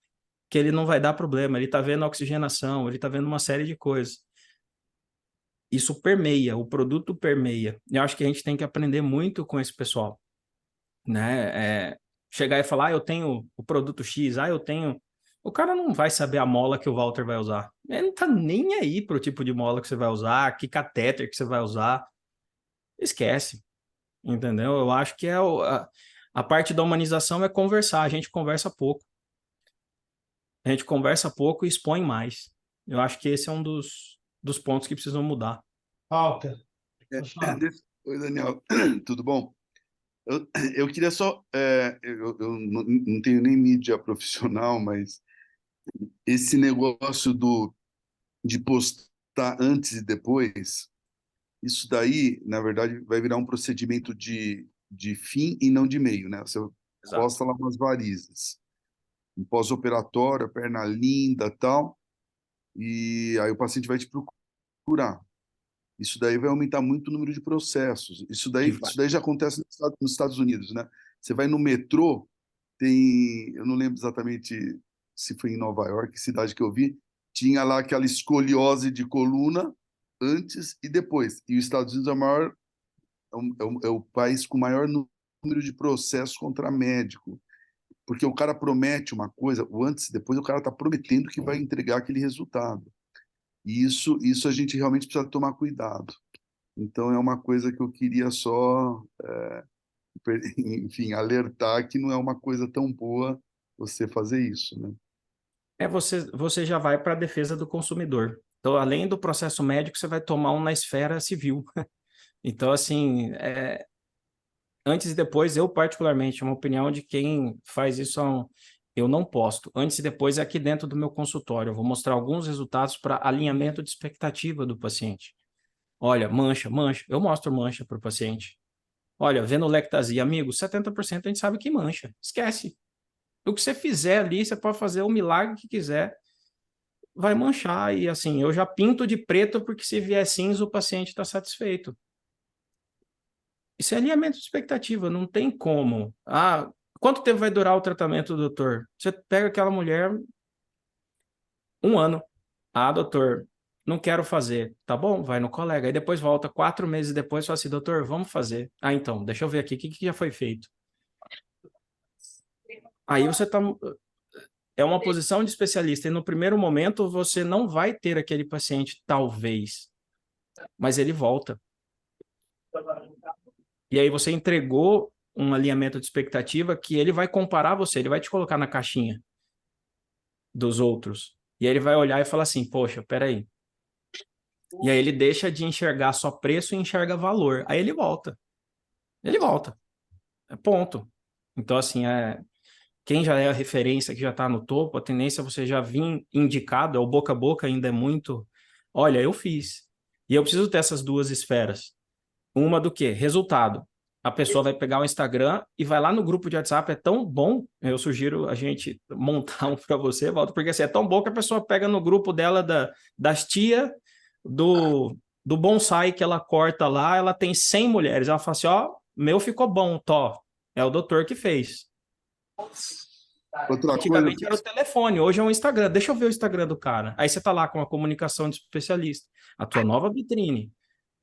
que ele não vai dar problema. Ele está vendo oxigenação, ele está vendo uma série de coisas. Isso permeia, o produto permeia. Eu acho que a gente tem que aprender muito com esse pessoal, né? Chegar e falar, eu tenho o produto X, eu tenho... O cara não vai saber a mola que o Walter vai usar. Ele não tá nem aí pro tipo de mola que você vai usar, que catéter que você vai usar. Esquece, entendeu? Eu acho que a parte da humanização é conversar. A gente conversa pouco. A gente conversa pouco e expõe mais. Eu acho que esse é um dos pontos que precisam mudar. Walter, É, pode falar. Oi, Daniel, tudo bom? Eu queria só, eu não tenho nem mídia profissional, mas esse negócio de postar antes e depois, isso daí, na verdade, vai virar um procedimento de fim e não de meio, né? Você Exato. posta lá umas varizes, um pós-operatório, perna linda, tal, e aí o paciente vai te procurar. Isso daí vai aumentar muito o número de processos. De Isso fato. daí já acontece nos Estados Unidos, né? Você vai no metrô, tem, eu não lembro exatamente se foi em Nova York, que cidade que eu vi, tinha lá aquela escoliose de coluna antes e depois. E os Estados Unidos é o maior, é o país com o maior número de processos contra médico, porque o cara promete uma coisa, o antes e depois o cara está prometendo que vai entregar aquele resultado. E isso a gente realmente precisa tomar cuidado. Então é uma coisa que eu queria só, enfim, alertar que não é uma coisa tão boa você fazer isso, né? Você já vai para a defesa do consumidor. Então, além do processo médico, você vai tomar um na esfera civil. Então, assim, antes e depois, eu particularmente, uma opinião de quem faz isso, eu não posto. Antes e depois é aqui dentro do meu consultório. Eu vou mostrar alguns resultados para alinhamento de expectativa do paciente. Olha, mancha, mancha. Eu mostro mancha para o paciente. Olha, venulectasia, amigo, 70% a gente sabe que mancha. Esquece. O que você fizer ali, você pode fazer o milagre que quiser, vai manchar. E assim, eu já pinto de preto porque se vier cinza, o paciente está satisfeito. Isso é alinhamento de expectativa, não tem como. Ah, quanto tempo vai durar o tratamento, doutor? Você pega aquela mulher, 1 ano. Ah, doutor, não quero fazer. Tá bom, vai no colega. Aí depois volta 4 meses depois, fala assim, doutor, vamos fazer. Ah, então, deixa eu ver aqui, o que já foi feito? Aí você tá... É uma posição de especialista, e no primeiro momento você não vai ter aquele paciente, talvez, mas ele volta. E aí você entregou um alinhamento de expectativa que ele vai comparar você, ele vai te colocar na caixinha dos outros. E aí ele vai olhar e falar assim, poxa, peraí. E aí ele deixa de enxergar só preço e enxerga valor. Aí ele volta. Ele volta. É ponto. Então, assim, quem já é a referência, que já está no topo, a tendência é você já vir indicado, é o boca a boca ainda é muito... Olha, eu fiz. E eu preciso ter essas duas esferas. Uma do quê? Resultado. A pessoa vai pegar o Instagram e vai lá no grupo de WhatsApp, é tão bom, eu sugiro a gente montar um para você, Walter, porque assim, é tão bom que a pessoa pega no grupo dela das tia do bonsai que ela corta lá, ela tem 100 mulheres, ela fala assim, ó, meu ficou bom, tó, é o doutor que fez. Outra coisa, Antigamente era o telefone, hoje é o Instagram, deixa eu ver o Instagram do cara. Aí você tá lá com a comunicação de especialista, a tua nova vitrine.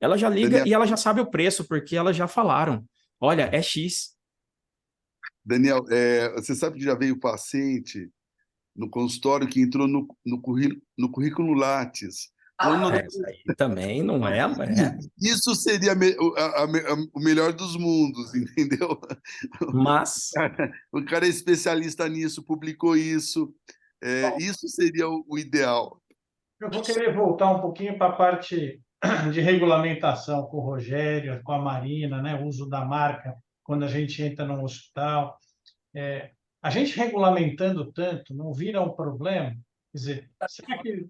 Ela já liga Daniel, e ela já sabe o preço, porque elas já falaram. Olha, é X. Daniel, você sabe que já veio paciente no consultório que entrou no currículo Lattes. Falando, Isso aí também não é. isso seria o melhor dos mundos, entendeu? Mas, O cara é especialista nisso, publicou isso. Isso seria o ideal. Eu vou querer voltar um pouquinho para a parte de regulamentação com o Rogério, com a Marina, né? O uso da marca quando a gente entra no hospital. A gente regulamentando tanto não vira um problema? Quer dizer, será que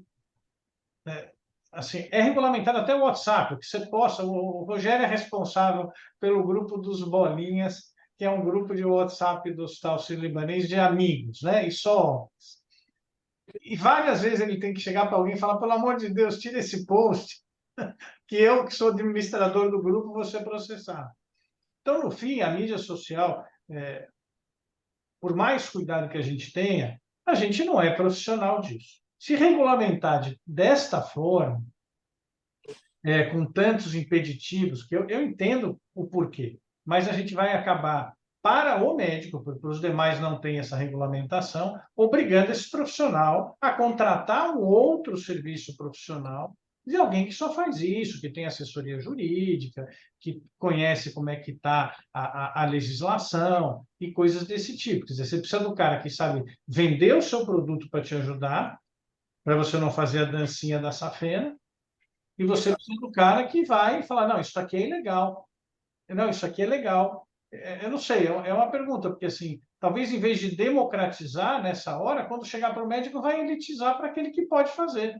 assim, é regulamentado até o WhatsApp, que você possa. O Rogério é responsável pelo grupo dos Bolinhas, que é um grupo de WhatsApp do Hospital Sírio-Libanês de amigos, né? E só. E várias vezes ele tem que chegar para alguém e falar: pelo amor de Deus, tira esse post, que eu, que sou administrador do grupo, vou ser processado. Então, no fim, a mídia social, por mais cuidado que a gente tenha, a gente não é profissional disso. Se regulamentar desta forma, com tantos impeditivos, que eu entendo o porquê, mas a gente vai acabar, para o médico, porque os demais não têm essa regulamentação, obrigando esse profissional a contratar um outro serviço profissional de alguém que só faz isso, que tem assessoria jurídica, que conhece como é que está a legislação e coisas desse tipo. Quer dizer, você precisa do cara que sabe vender o seu produto para te ajudar, para você não fazer a dancinha da safena, e você precisa do cara que vai falar, não, isso aqui é ilegal. Não, isso aqui é legal. Eu não sei, é uma pergunta, porque assim, talvez em vez de democratizar nessa hora, quando chegar para o médico, vai elitizar para aquele que pode fazer.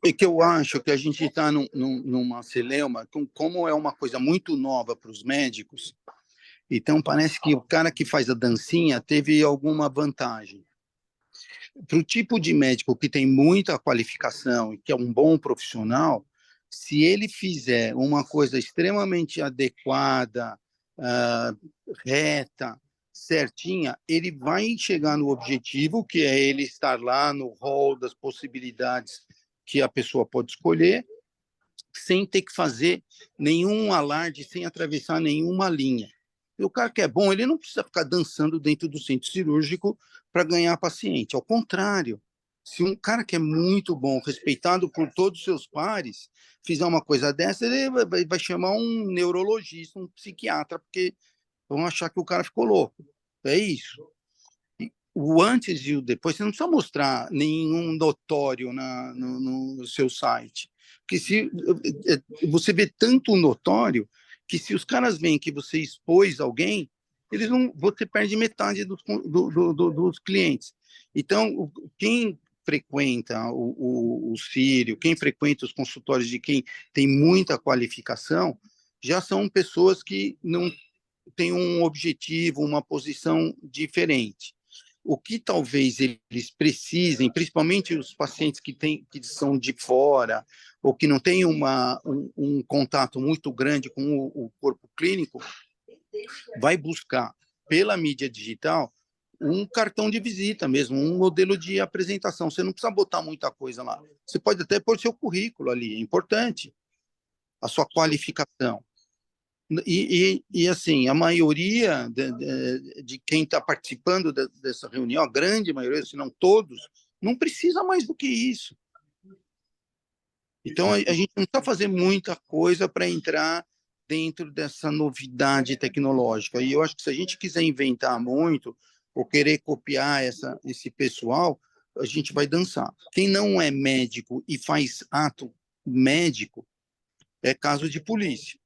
É que eu acho que a gente está numa celeuma, como é uma coisa muito nova para os médicos, então parece que o cara que faz a dancinha teve alguma vantagem. Para o tipo de médico que tem muita qualificação e que é um bom profissional, se ele fizer uma coisa extremamente adequada, reta, certinha, ele vai chegar no objetivo, que é ele estar lá no hall das possibilidades que a pessoa pode escolher, sem ter que fazer nenhum alarde, sem atravessar nenhuma linha. E o cara que é bom, ele não precisa ficar dançando dentro do centro cirúrgico para ganhar paciente. Ao contrário, se um cara que é muito bom, respeitado por todos os seus pares, fizer uma coisa dessa, ele vai chamar um neurologista, um psiquiatra, porque vão achar que o cara ficou louco. É isso. O antes e o depois, você não precisa mostrar nenhum notório no seu site. Porque se você vê tanto notório que se os caras veem que você expôs alguém, eles não, você perde metade dos clientes. Então, quem frequenta o Sírio, quem frequenta os consultórios de quem tem muita qualificação, já são pessoas que não têm um objetivo, uma posição diferente. O que talvez eles precisem, principalmente os pacientes que são de fora, ou que não têm um contato muito grande com o corpo clínico, vai buscar, pela mídia digital, um cartão de visita mesmo, um modelo de apresentação. Você não precisa botar muita coisa lá. Você pode até pôr seu currículo ali, é importante, a sua qualificação. E assim, a maioria de quem está participando dessa reunião, a grande maioria, se não todos, não precisa mais do que isso. Então, a gente não precisa fazer muita coisa para entrar dentro dessa novidade tecnológica. E eu acho que se a gente quiser inventar muito, ou querer copiar esse pessoal, a gente vai dançar. Quem não é médico e faz ato médico, é caso de polícia.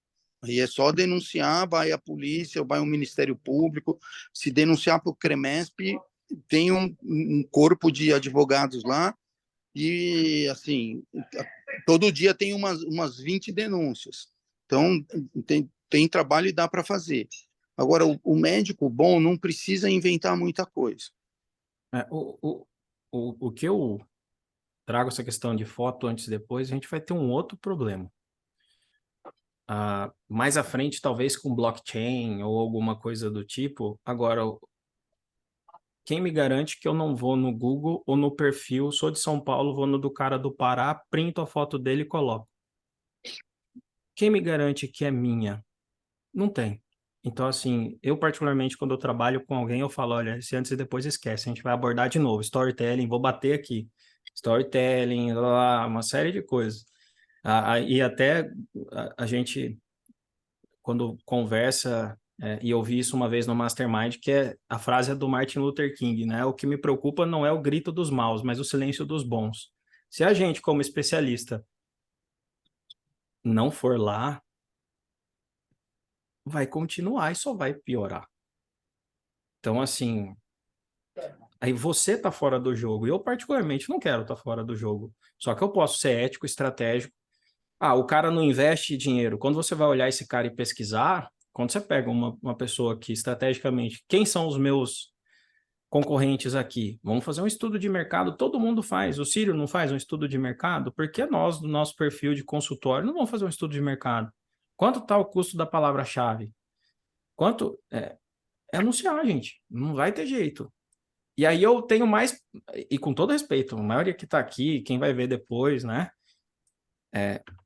Aí é só denunciar, vai a polícia, vai o Ministério Público. Se denunciar para o CREMESP, tem um corpo de advogados lá e, assim, todo dia tem umas 20 denúncias. Então, tem trabalho e dá para fazer. Agora, o médico bom não precisa inventar muita coisa. O que eu trago essa questão de foto antes e depois, a gente vai ter um outro problema. Mais à frente, talvez com blockchain ou alguma coisa do tipo. Agora, quem me garante que eu não vou no Google ou no perfil, sou de São Paulo, vou no do cara do Pará, printo a foto dele e coloco? Quem me garante que é minha? Não tem. Então, assim, eu particularmente, quando eu trabalho com alguém, eu falo, olha, esse antes e depois esquece, a gente vai abordar de novo, storytelling, vou bater aqui, storytelling, uma série de coisas. E até a gente, quando conversa, e eu vi isso uma vez no Mastermind, que é a frase do Martin Luther King, né? O que me preocupa não é o grito dos maus, mas o silêncio dos bons. Se a gente, como especialista, não for lá, vai continuar e só vai piorar. Então, assim, aí você tá fora do jogo. Eu, particularmente, não quero estar fora do jogo. Só que eu posso ser ético, estratégico. O cara não investe dinheiro. Quando você vai olhar esse cara e pesquisar, quando você pega uma pessoa que, estrategicamente, quem são os meus concorrentes aqui? Vamos fazer um estudo de mercado. Todo mundo faz. O Sírio não faz um estudo de mercado? Por que nós, do nosso perfil de consultório, não vamos fazer um estudo de mercado? Quanto está o custo da palavra-chave? Quanto... É anunciar, gente. Não vai ter jeito. E aí eu tenho mais... E com todo respeito, a maioria que está aqui, quem vai ver depois, né?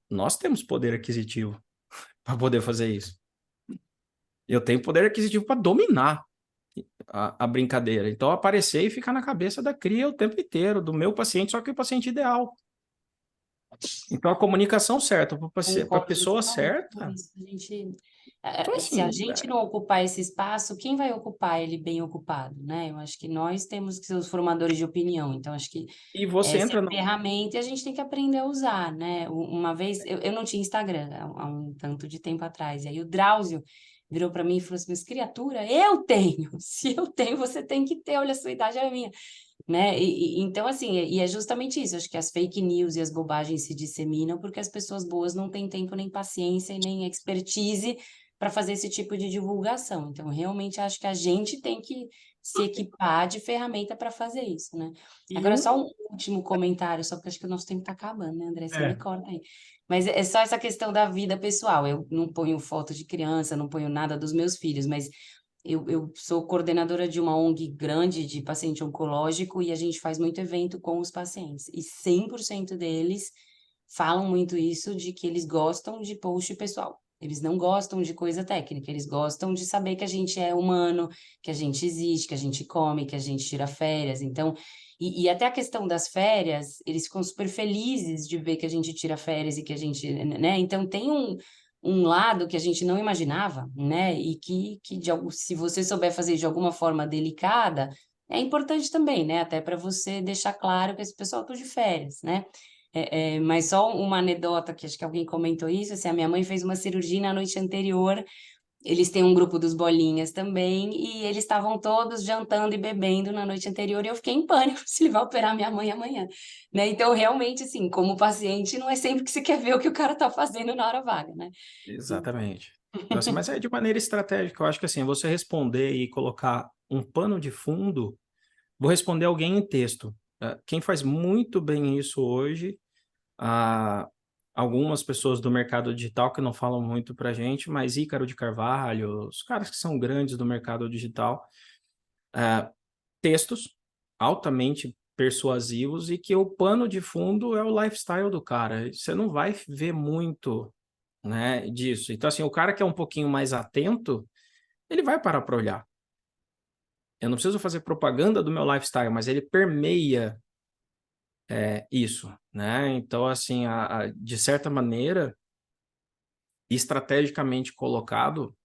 Nós temos poder aquisitivo para poder fazer isso. Eu tenho poder aquisitivo para dominar a brincadeira. Então, aparecer e ficar na cabeça da cria o tempo inteiro, do meu paciente, só que o paciente ideal. Então, a comunicação certa para a Concordo pessoa totalmente com certa. isso. Então, Se a assim, gente não ocupar esse espaço, quem vai ocupar ele bem ocupado, né? Eu acho que nós temos que ser os formadores de opinião. Então, acho que e você essa é entra a no. ferramenta e a gente tem que aprender a usar, né? Uma vez, eu não tinha Instagram há um tanto de tempo atrás, e aí o Drauzio virou para mim e falou assim, mas criatura, eu tenho! Se eu tenho, você tem que ter, olha, a sua idade é a minha, né? Então, assim, e é justamente isso, acho que as fake news e as bobagens se disseminam porque as pessoas boas não têm tempo, nem paciência e nem expertise para fazer esse tipo de divulgação. Então, realmente, acho que a gente tem que se equipar de ferramenta para fazer isso, né? E Agora, só um. um último comentário, só porque acho que o nosso tempo está acabando, né, André? Você me É. corta aí. Mas é só essa questão da vida pessoal. Eu não ponho foto de criança, não ponho nada dos meus filhos, mas eu sou coordenadora de uma ONG grande de paciente oncológico e a gente faz muito evento com os pacientes. E 100% deles falam muito isso, de que eles gostam de post pessoal. Eles não gostam de coisa técnica, eles gostam de saber que a gente é humano, que a gente existe, que a gente come, que a gente tira férias. Então, e até a questão das férias, eles ficam super felizes de ver que a gente tira férias e que a gente, né? Então, tem um lado que a gente não imaginava, né? E que se você souber fazer de alguma forma delicada, é importante também, né? Até para você deixar claro que esse pessoal está de férias, né? Mas só uma anedota que acho que alguém comentou isso, assim, a minha mãe fez uma cirurgia na noite anterior, eles têm um grupo dos bolinhas também, e eles estavam todos jantando e bebendo na noite anterior, e eu fiquei em pânico se ele vai operar minha mãe amanhã, né? Então, realmente, assim, como paciente, não é sempre que você quer ver o que o cara tá fazendo na hora vaga, né? Então, Exatamente. Então, assim, mas é de maneira estratégica. Eu acho que assim, você responder e colocar um pano de fundo, vou responder alguém em texto. Quem faz muito bem isso hoje, ah, algumas pessoas do mercado digital que não falam muito para gente, mas Ícaro de Carvalho, os caras que são grandes do mercado digital, textos altamente persuasivos e que o pano de fundo é o lifestyle do cara. Você não vai ver muito, né, disso. Então, assim, o cara que é um pouquinho mais atento, ele vai parar para olhar. Eu não preciso fazer propaganda do meu lifestyle, mas ele permeia isso, né? Então, assim, de certa maneira, estrategicamente colocado,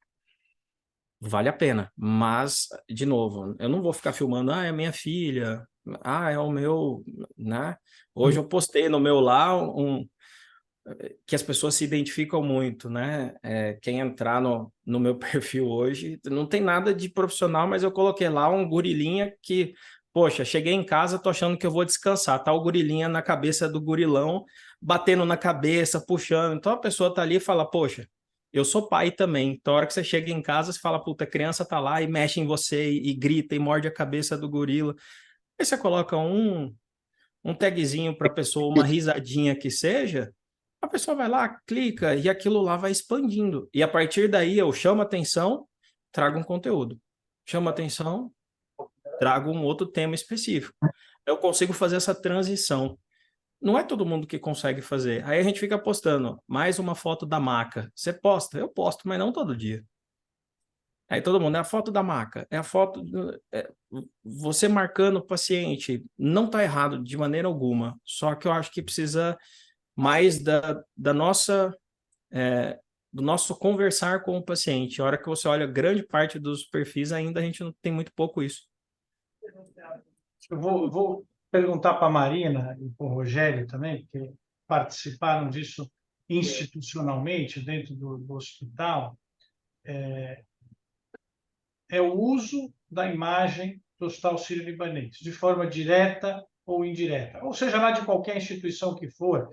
vale a pena. Mas, de novo, eu não vou ficar filmando, é minha filha, é o meu, né? Hoje eu postei no meu lá que as pessoas se identificam muito, né? Quem entrar no meu perfil hoje, não tem nada de profissional, mas eu coloquei lá um gorilinha que, poxa, cheguei em casa, tô achando que eu vou descansar, tá o gorilinha na cabeça do gorilão, batendo na cabeça, puxando. Então a pessoa tá ali e fala, poxa, eu sou pai também. Então a hora que você chega em casa, você fala, puta, a criança tá lá e mexe em você e grita e morde a cabeça do gorila. Aí você coloca um tagzinho para a pessoa, uma risadinha que seja, a pessoa vai lá, clica e aquilo lá vai expandindo. E a partir daí eu chamo atenção, trago um conteúdo. Chamo atenção, trago um outro tema específico. Eu consigo fazer essa transição. Não é todo mundo que consegue fazer. Aí a gente fica postando mais uma foto da maca. Você posta? Eu posto, mas não todo dia. Aí todo mundo, é a foto da maca, é a foto. Você marcando o paciente, não está errado de maneira alguma. Só que eu acho que precisa mais da nossa, do nosso conversar com o paciente. A hora que você olha grande parte dos perfis, ainda a gente não tem muito pouco isso. Eu vou perguntar para a Marina e para o Rogério também, porque participaram disso institucionalmente dentro do hospital, é o uso da imagem do Hospital Sírio-Libanês, de forma direta ou indireta, ou seja, lá de qualquer instituição que for,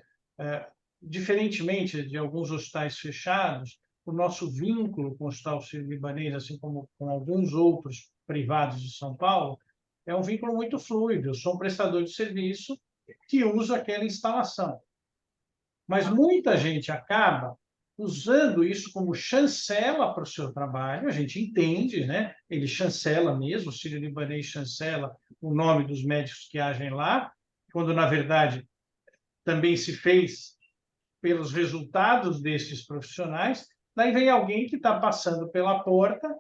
diferentemente de alguns hospitais fechados, o nosso vínculo com o Hospital Sírio-Libanês, assim como com alguns outros privados de São Paulo, é um vínculo muito fluido. Eu sou um prestador de serviço que usa aquela instalação. Mas muita gente acaba usando isso como chancela para o seu trabalho, a gente entende, né? Ele chancela mesmo, o Sírio-Libanês chancela o nome dos médicos que agem lá, quando, na verdade, também se fez pelos resultados desses profissionais. Daí vem alguém que está passando pela porta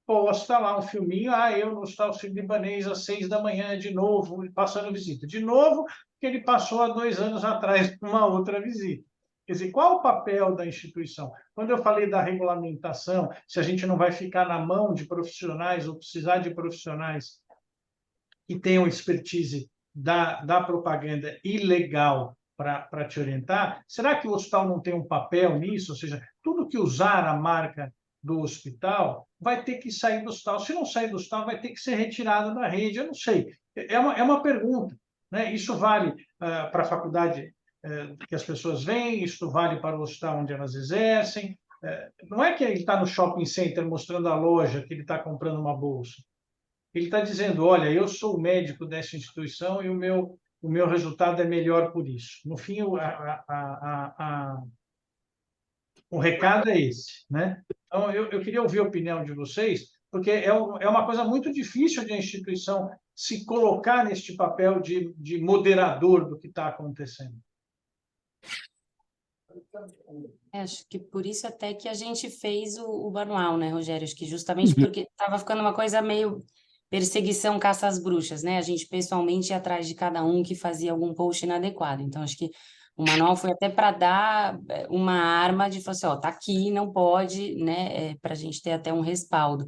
posta lá um filminho, eu no Hospital Sírio-Libanês às 6 da manhã, de novo, passando visita. De novo, que ele passou há 2 anos atrás por uma outra visita. Quer dizer, qual o papel da instituição? Quando eu falei da regulamentação, se a gente não vai ficar na mão de profissionais ou precisar de profissionais que tenham expertise da propaganda ilegal para te orientar, será que o hospital não tem um papel nisso? Ou seja, tudo que usar a marca do hospital vai ter que sair do hospital. Se não sair do hospital, vai ter que ser retirado da rede. Eu não sei. É uma pergunta, né? Isso vale para a faculdade que as pessoas vêm, isso vale para o hospital onde elas exercem. Não é que ele está no shopping center mostrando a loja que ele está comprando uma bolsa. Ele está dizendo, olha, eu sou o médico dessa instituição e o meu resultado é melhor por isso. No fim, o recado é esse, né? Então, eu queria ouvir a opinião de vocês, porque é uma coisa muito difícil de a instituição se colocar neste papel de moderador do que está acontecendo. Acho que por isso até que a gente fez o manual, né, Rogério? Acho que justamente porque estava ficando uma coisa meio perseguição, caça às bruxas, né? A gente pessoalmente ia atrás de cada um que fazia algum post inadequado. Então, acho que o manual foi até para dar uma arma de falar assim, ó, tá aqui, não pode, né? Para a gente ter até um respaldo.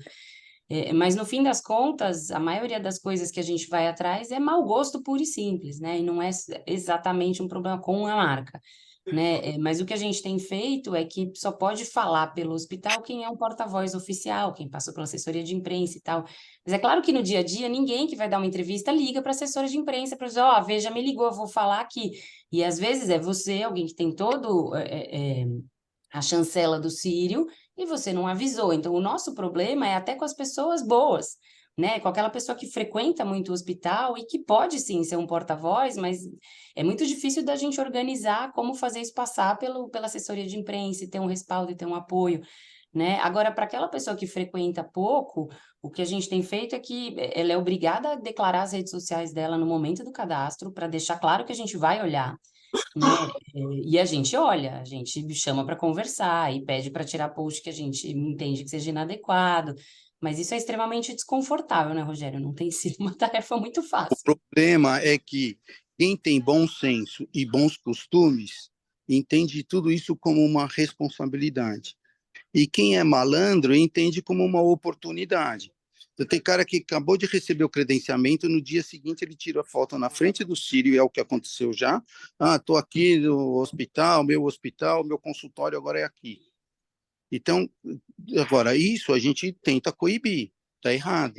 Mas no fim das contas, a maioria das coisas que a gente vai atrás é mau gosto puro e simples, né? E não é exatamente um problema com a marca, né? Mas o que a gente tem feito é que só pode falar pelo hospital quem é um porta-voz oficial, quem passou pela assessoria de imprensa e tal. Mas é claro que no dia a dia ninguém que vai dar uma entrevista liga para a assessora de imprensa para dizer, ó, Veja me ligou, eu vou falar aqui. E às vezes é você, alguém que tem todo a chancela do Sírio, e você não avisou. Então, o nosso problema é até com as pessoas boas, né? Com aquela pessoa que frequenta muito o hospital e que pode sim ser um porta-voz, mas é muito difícil da gente organizar como fazer isso passar pela assessoria de imprensa e ter um respaldo e ter um apoio, né? Agora, para aquela pessoa que frequenta pouco, o que a gente tem feito é que ela é obrigada a declarar as redes sociais dela no momento do cadastro, para deixar claro que a gente vai olhar, né? E a gente olha, a gente chama para conversar e pede para tirar post que a gente entende que seja inadequado, mas isso é extremamente desconfortável, né, Rogério? Não tem sido uma tarefa muito O fácil. problema é que quem tem bom senso e bons costumes entende tudo isso como uma responsabilidade. E quem é malandro entende como uma oportunidade. Então, tem cara que acabou de receber o credenciamento, no dia seguinte ele tira a foto na frente do Sírio, é o que aconteceu já. Estou aqui no hospital, meu consultório agora é aqui. Então, agora, isso a gente tenta coibir, está errado.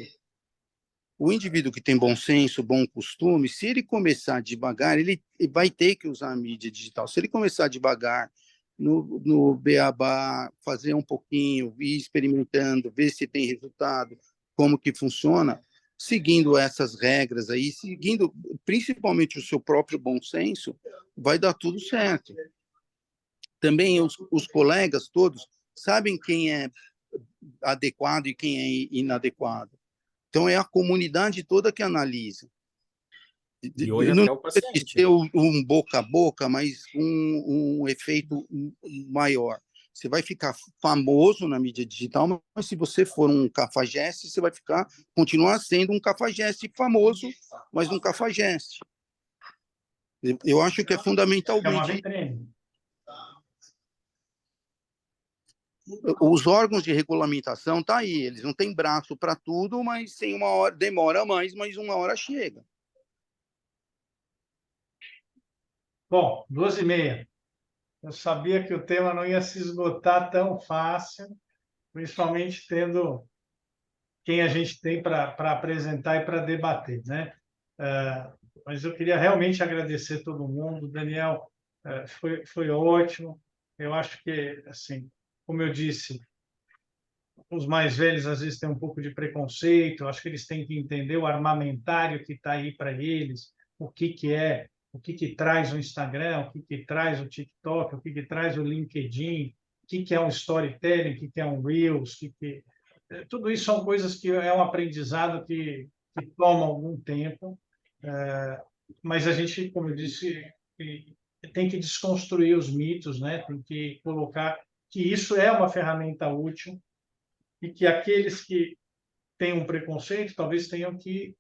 O indivíduo que tem bom senso, bom costume, se ele começar devagar, ele vai ter que usar a mídia digital. Se ele começar devagar, no beabá, fazer um pouquinho, ir experimentando, ver se tem resultado, como que funciona, seguindo essas regras aí, seguindo principalmente o seu próprio bom senso, vai dar tudo certo. Também os colegas todos sabem quem é adequado e quem é inadequado. Então, é a comunidade toda que analisa. E hoje não até o paciente. ter um boca a boca, mas um efeito maior. Você vai ficar famoso na mídia digital, mas se você for um cafajeste, você vai continuar sendo um cafajeste famoso, mas um cafajeste. Eu acho que é É uma fundamentalmente vitrine. os órgãos de regulamentação tá aí, eles não têm braço para tudo, mas tem uma hora, demora mais, mas uma hora chega. Bom, 2h30. Eu sabia que o tema não ia se esgotar tão fácil, principalmente tendo quem a gente tem para apresentar e para debater, né? Mas eu queria realmente agradecer todo mundo. Daniel, foi ótimo. Eu acho que, assim, como eu disse, os mais velhos às vezes têm um pouco de preconceito. Eu acho que eles têm que entender o armamentário que está aí para eles, o que traz o Instagram, o que traz o TikTok, o que traz o LinkedIn, o que é um storytelling, o que é um Reels, tudo isso são coisas que é um aprendizado que toma algum tempo, mas a gente, como eu disse, tem que desconstruir os mitos, né? Tem que colocar que isso é uma ferramenta útil e que aqueles que tenham preconceito, talvez tenham que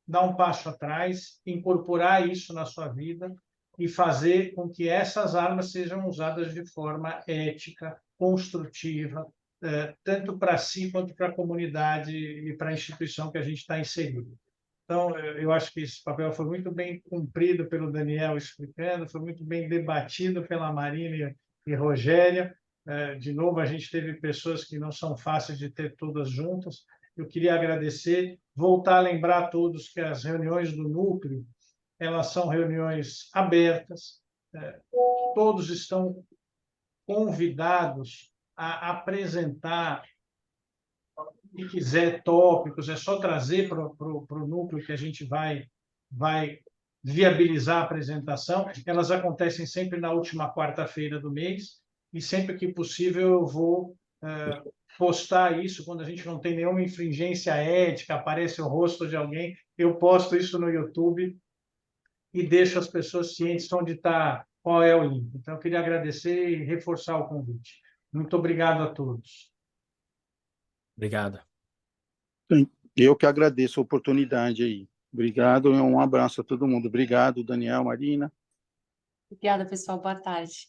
dar um passo atrás, incorporar isso na sua vida e fazer com que essas armas sejam usadas de forma ética, construtiva, tanto para si quanto para a comunidade e para a instituição que a gente está inserido. Então, eu acho que esse papel foi muito bem cumprido pelo Daniel explicando, foi muito bem debatido pela Marina e Rogéria. De novo, a gente teve pessoas que não são fáceis de ter todas juntas. Eu queria agradecer, voltar a lembrar a todos que as reuniões do núcleo, elas são reuniões abertas, todos estão convidados a apresentar, se quiser, tópicos, é só trazer para o núcleo que a gente vai viabilizar a apresentação. Elas acontecem sempre na última quarta-feira do mês, e sempre que possível eu vou postar isso quando a gente não tem nenhuma infringência ética, aparece o rosto de alguém, eu posto isso no YouTube e deixo as pessoas cientes onde está, qual é o link. Então, eu queria agradecer e reforçar o convite. Muito obrigado a todos. Obrigado. Eu que agradeço a oportunidade aí. Obrigado e um abraço a todo mundo. Obrigado, Daniel, Marina. Obrigada, pessoal. Boa tarde.